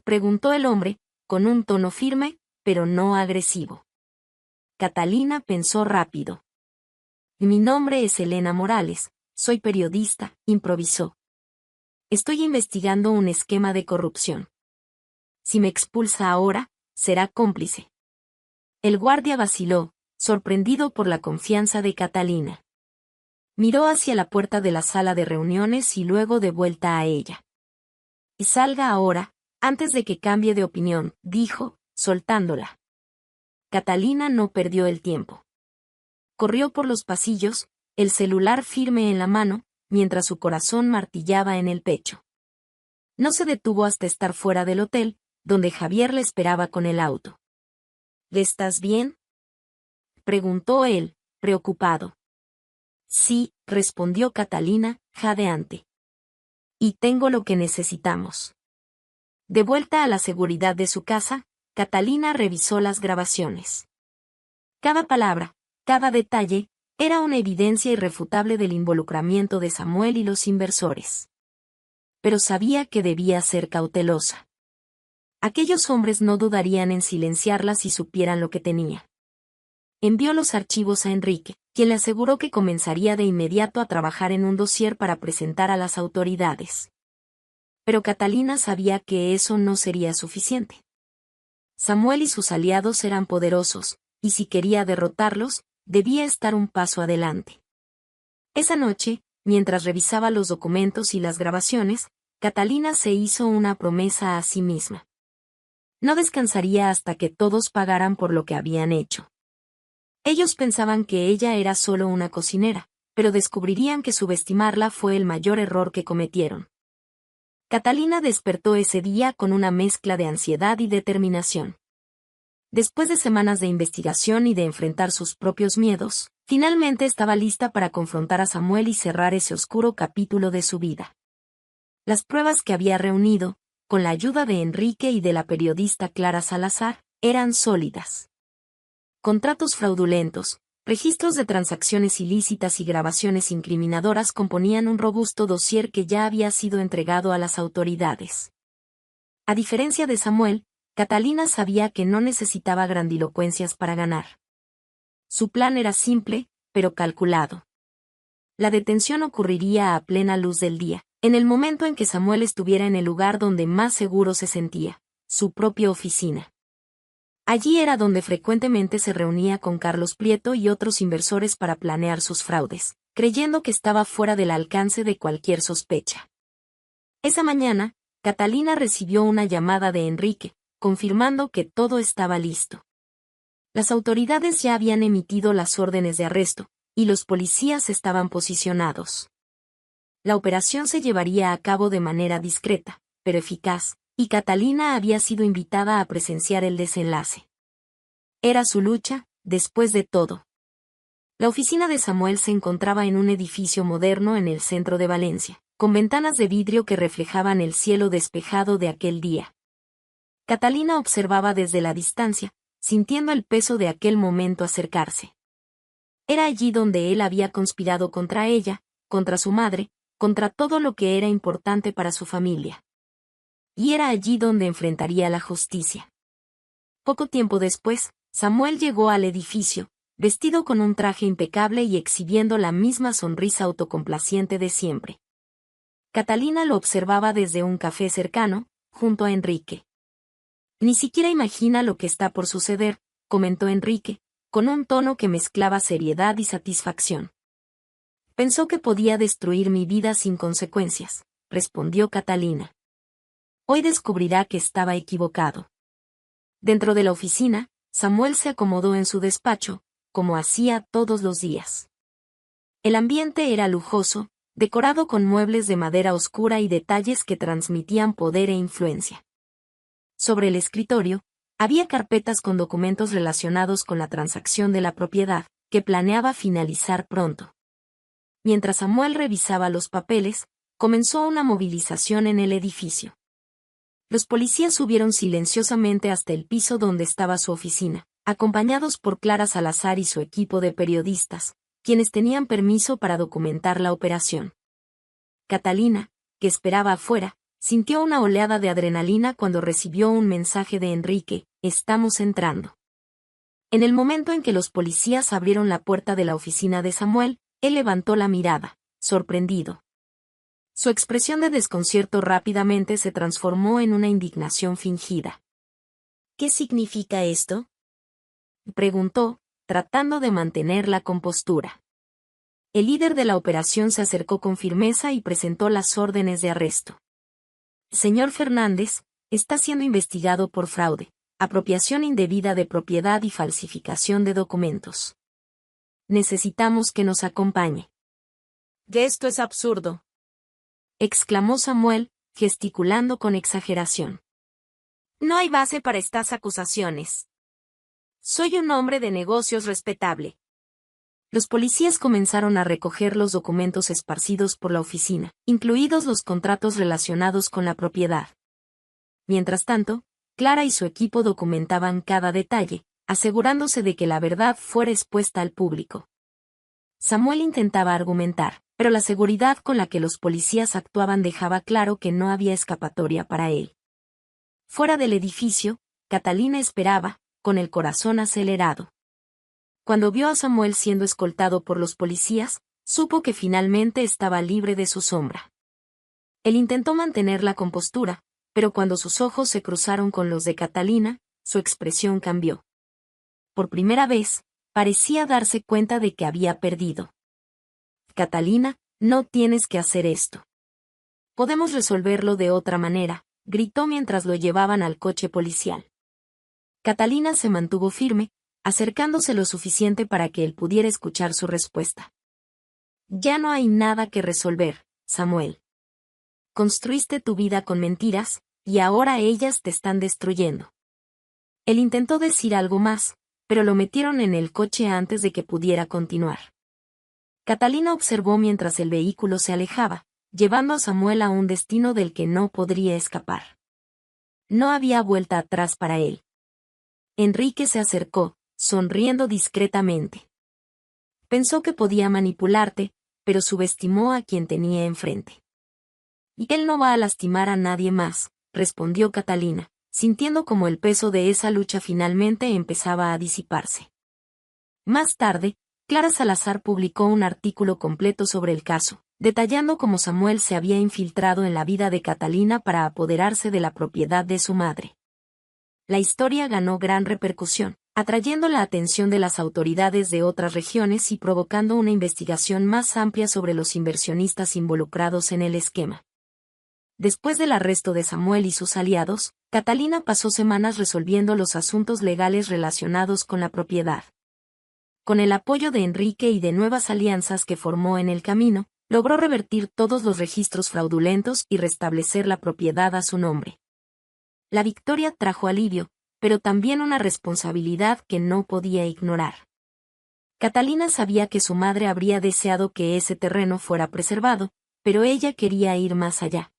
preguntó el hombre, con un tono firme, pero no agresivo. Catalina pensó rápido. Mi nombre es Elena Morales, soy periodista, improvisó. Estoy investigando un esquema de corrupción. Si me expulsa ahora, será cómplice. El guardia vaciló, sorprendido por la confianza de Catalina. Miró hacia la puerta de la sala de reuniones y luego de vuelta a ella. Y salga ahora, antes de que cambie de opinión, dijo, soltándola. Catalina no perdió el tiempo. Corrió por los pasillos, el celular firme en la mano, mientras su corazón martillaba en el pecho. No se detuvo hasta estar fuera del hotel, donde Javier le esperaba con el auto. ¿Estás bien?, preguntó él, preocupado. Sí, respondió Catalina, jadeante. Y tengo lo que necesitamos. De vuelta a la seguridad de su casa, Catalina revisó las grabaciones. Cada palabra, cada detalle, era una evidencia irrefutable del involucramiento de Samuel y los inversores. Pero sabía que debía ser cautelosa. Aquellos hombres no dudarían en silenciarla si supieran lo que tenía. Envió los archivos a Enrique, quien le aseguró que comenzaría de inmediato a trabajar en un dossier para presentar a las autoridades. Pero Catalina sabía que eso no sería suficiente. Samuel y sus aliados eran poderosos, y si quería derrotarlos, debía estar un paso adelante. Esa noche, mientras revisaba los documentos y las grabaciones, Catalina se hizo una promesa a sí misma. No descansaría hasta que todos pagaran por lo que habían hecho. Ellos pensaban que ella era solo una cocinera, pero descubrirían que subestimarla fue el mayor error que cometieron. Catalina despertó ese día con una mezcla de ansiedad y determinación. Después de semanas de investigación y de enfrentar sus propios miedos, finalmente estaba lista para confrontar a Samuel y cerrar ese oscuro capítulo de su vida. Las pruebas que había reunido, con la ayuda de Enrique y de la periodista Clara Salazar, eran sólidas. Contratos fraudulentos, registros de transacciones ilícitas y grabaciones incriminadoras componían un robusto dossier que ya había sido entregado a las autoridades. A diferencia de Samuel, Catalina sabía que no necesitaba grandilocuencias para ganar. Su plan era simple, pero calculado. La detención ocurriría a plena luz del día, en el momento en que Samuel estuviera en el lugar donde más seguro se sentía, su propia oficina. Allí era donde frecuentemente se reunía con Carlos Prieto y otros inversores para planear sus fraudes, creyendo que estaba fuera del alcance de cualquier sospecha. Esa mañana, Catalina recibió una llamada de Enrique, confirmando que todo estaba listo. Las autoridades ya habían emitido las órdenes de arresto, y los policías estaban posicionados. La operación se llevaría a cabo de manera discreta, pero eficaz, y Catalina había sido invitada a presenciar el desenlace. Era su lucha, después de todo. La oficina de Samuel se encontraba en un edificio moderno en el centro de Valencia, con ventanas de vidrio que reflejaban el cielo despejado de aquel día. Catalina observaba desde la distancia, sintiendo el peso de aquel momento acercarse. Era allí donde él había conspirado contra ella, contra su madre, contra todo lo que era importante para su familia. Y era allí donde enfrentaría la justicia. Poco tiempo después, Samuel llegó al edificio, vestido con un traje impecable y exhibiendo la misma sonrisa autocomplaciente de siempre. Catalina lo observaba desde un café cercano, junto a Enrique. Ni siquiera imagina lo que está por suceder, comentó Enrique, con un tono que mezclaba seriedad y satisfacción. Pensó que podía destruir mi vida sin consecuencias, respondió Catalina. Hoy descubrirá que estaba equivocado. Dentro de la oficina, Samuel se acomodó en su despacho, como hacía todos los días. El ambiente era lujoso, decorado con muebles de madera oscura y detalles que transmitían poder e influencia. Sobre el escritorio, había carpetas con documentos relacionados con la transacción de la propiedad, que planeaba finalizar pronto. Mientras Samuel revisaba los papeles, comenzó una movilización en el edificio. Los policías subieron silenciosamente hasta el piso donde estaba su oficina, acompañados por Clara Salazar y su equipo de periodistas, quienes tenían permiso para documentar la operación. Catalina, que esperaba afuera, sintió una oleada de adrenalina cuando recibió un mensaje de Enrique: «Estamos entrando». En el momento en que los policías abrieron la puerta de la oficina de Samuel, él levantó la mirada, sorprendido. Su expresión de desconcierto rápidamente se transformó en una indignación fingida. «¿Qué significa esto?», preguntó, tratando de mantener la compostura. El líder de la operación se acercó con firmeza y presentó las órdenes de arresto. «Señor Fernández, está siendo investigado por fraude, apropiación indebida de propiedad y falsificación de documentos. Necesitamos que nos acompañe». «Esto es absurdo», exclamó Samuel, gesticulando con exageración. «No hay base para estas acusaciones. Soy un hombre de negocios respetable. Los policías comenzaron a recoger los documentos esparcidos por la oficina, incluidos los contratos relacionados con la propiedad. Mientras tanto, Clara y su equipo documentaban cada detalle, asegurándose de que la verdad fuera expuesta al público. Samuel intentaba argumentar, pero la seguridad con la que los policías actuaban dejaba claro que no había escapatoria para él. Fuera del edificio, Catalina esperaba, con el corazón acelerado. Cuando vio a Samuel siendo escoltado por los policías, supo que finalmente estaba libre de su sombra. Él intentó mantener la compostura, pero cuando sus ojos se cruzaron con los de Catalina, su expresión cambió. Por primera vez, parecía darse cuenta de que había perdido. «Catalina, no tienes que hacer esto. Podemos resolverlo de otra manera», gritó mientras lo llevaban al coche policial. Catalina se mantuvo firme, acercándose lo suficiente para que él pudiera escuchar su respuesta. «Ya no hay nada que resolver, Samuel. Construiste tu vida con mentiras, y ahora ellas te están destruyendo». Él intentó decir algo más, pero lo metieron en el coche antes de que pudiera continuar. Catalina observó mientras el vehículo se alejaba, llevando a Samuel a un destino del que no podría escapar. No había vuelta atrás para él. Enrique se acercó, sonriendo discretamente. Pensó que podía manipularte, pero subestimó a quien tenía enfrente. «Y él no va a lastimar a nadie más», respondió Catalina, sintiendo como el peso de esa lucha finalmente empezaba a disiparse. Más tarde, Clara Salazar publicó un artículo completo sobre el caso, detallando cómo Samuel se había infiltrado en la vida de Catalina para apoderarse de la propiedad de su madre. La historia ganó gran repercusión, atrayendo la atención de las autoridades de otras regiones y provocando una investigación más amplia sobre los inversionistas involucrados en el esquema. Después del arresto de Samuel y sus aliados, Catalina pasó semanas resolviendo los asuntos legales relacionados con la propiedad. Con el apoyo de Enrique y de nuevas alianzas que formó en el camino, logró revertir todos los registros fraudulentos y restablecer la propiedad a su nombre. La victoria trajo alivio, pero también una responsabilidad que no podía ignorar. Catalina sabía que su madre habría deseado que ese terreno fuera preservado, pero ella quería ir más allá.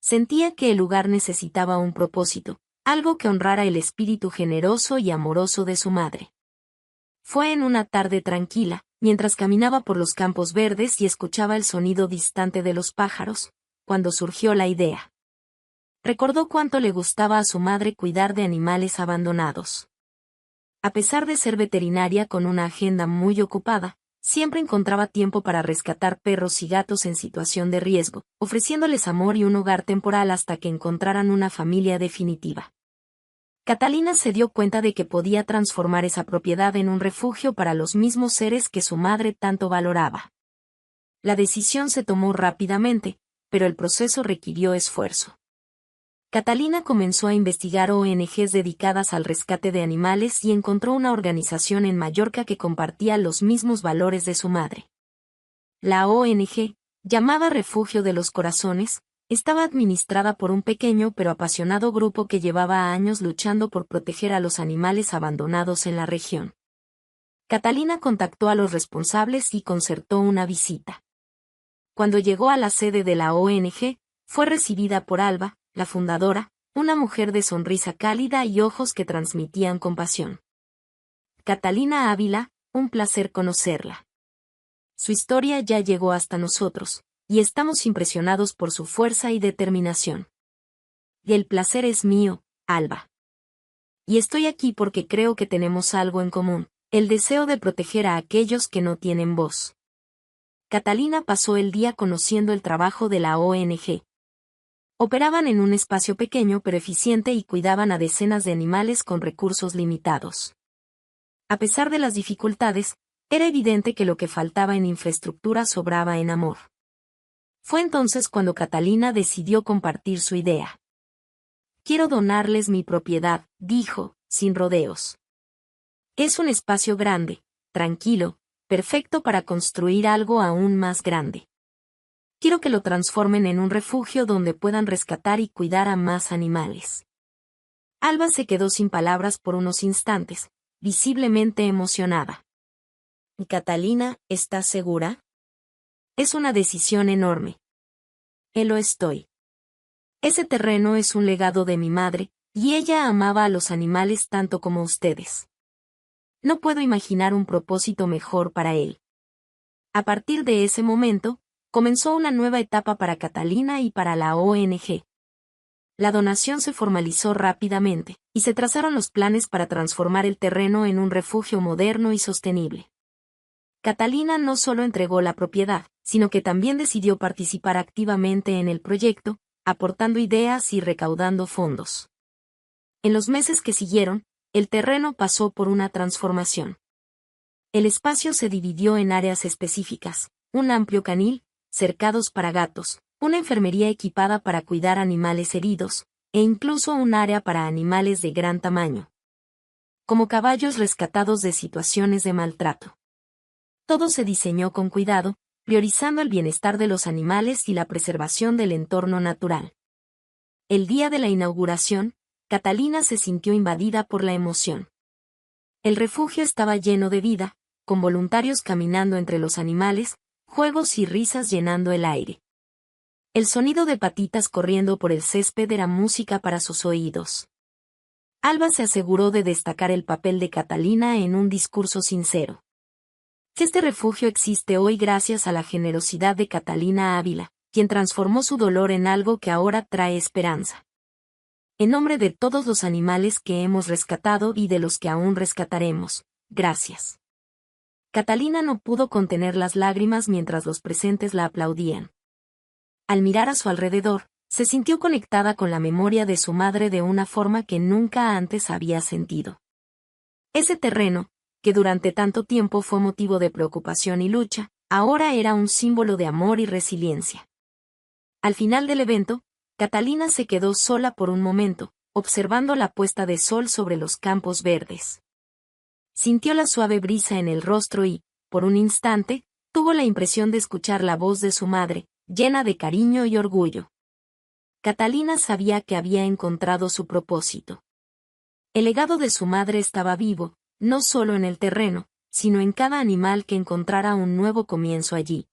Sentía que el lugar necesitaba un propósito, algo que honrara el espíritu generoso y amoroso de su madre. Fue en una tarde tranquila, mientras caminaba por los campos verdes y escuchaba el sonido distante de los pájaros, cuando surgió la idea. Recordó cuánto le gustaba a su madre cuidar de animales abandonados. A pesar de ser veterinaria con una agenda muy ocupada, siempre encontraba tiempo para rescatar perros y gatos en situación de riesgo, ofreciéndoles amor y un hogar temporal hasta que encontraran una familia definitiva. Catalina se dio cuenta de que podía transformar esa propiedad en un refugio para los mismos seres que su madre tanto valoraba. La decisión se tomó rápidamente, pero el proceso requirió esfuerzo. Catalina comenzó a investigar ONGs dedicadas al rescate de animales y encontró una organización en Mallorca que compartía los mismos valores de su madre. La ONG, llamada Refugio de los Corazones, estaba administrada por un pequeño pero apasionado grupo que llevaba años luchando por proteger a los animales abandonados en la región. Catalina contactó a los responsables y concertó una visita. Cuando llegó a la sede de la ONG, fue recibida por Alba, la fundadora, una mujer de sonrisa cálida y ojos que transmitían compasión. «Catalina Ávila, un placer conocerla. Su historia ya llegó hasta nosotros, y estamos impresionados por su fuerza y determinación. Y el placer es mío, Alba. Y estoy aquí porque creo que tenemos algo en común, el deseo de proteger a aquellos que no tienen voz». Catalina pasó el día conociendo el trabajo de la ONG. Operaban en un espacio pequeño pero eficiente y cuidaban a decenas de animales con recursos limitados. A pesar de las dificultades, era evidente que lo que faltaba en infraestructura sobraba en amor. Fue entonces cuando Catalina decidió compartir su idea. «Quiero donarles mi propiedad», dijo, sin rodeos. «Es un espacio grande, tranquilo, perfecto para construir algo aún más grande. Quiero que lo transformen en un refugio donde puedan rescatar y cuidar a más animales». Alba se quedó sin palabras por unos instantes, visiblemente emocionada. Catalina, ¿estás segura? Es una decisión enorme. Lo estoy. Ese terreno es un legado de mi madre, y ella amaba a los animales tanto como ustedes. No puedo imaginar un propósito mejor para él. A partir de ese momento, comenzó una nueva etapa para Catalina y para la ONG. La donación se formalizó rápidamente, y se trazaron los planes para transformar el terreno en un refugio moderno y sostenible. Catalina no solo entregó la propiedad, sino que también decidió participar activamente en el proyecto, aportando ideas y recaudando fondos. En los meses que siguieron, el terreno pasó por una transformación. El espacio se dividió en áreas específicas, un amplio canil, cercados para gatos, una enfermería equipada para cuidar animales heridos, e incluso un área para animales de gran tamaño, como caballos rescatados de situaciones de maltrato. Todo se diseñó con cuidado, priorizando el bienestar de los animales y la preservación del entorno natural. El día de la inauguración, Catalina se sintió invadida por la emoción. El refugio estaba lleno de vida, con voluntarios caminando entre los animales, juegos y risas llenando el aire. El sonido de patitas corriendo por el césped era música para sus oídos. Alba se aseguró de destacar el papel de Catalina en un discurso sincero. Este refugio existe hoy gracias a la generosidad de Catalina Ávila, quien transformó su dolor en algo que ahora trae esperanza. En nombre de todos los animales que hemos rescatado y de los que aún rescataremos, gracias. Catalina no pudo contener las lágrimas mientras los presentes la aplaudían. Al mirar a su alrededor, se sintió conectada con la memoria de su madre de una forma que nunca antes había sentido. Ese terreno, que durante tanto tiempo fue motivo de preocupación y lucha, ahora era un símbolo de amor y resiliencia. Al final del evento, Catalina se quedó sola por un momento, observando la puesta de sol sobre los campos verdes. Sintió la suave brisa en el rostro y, por un instante, tuvo la impresión de escuchar la voz de su madre, llena de cariño y orgullo. Catalina sabía que había encontrado su propósito. El legado de su madre estaba vivo, no solo en el terreno, sino en cada animal que encontrara un nuevo comienzo allí.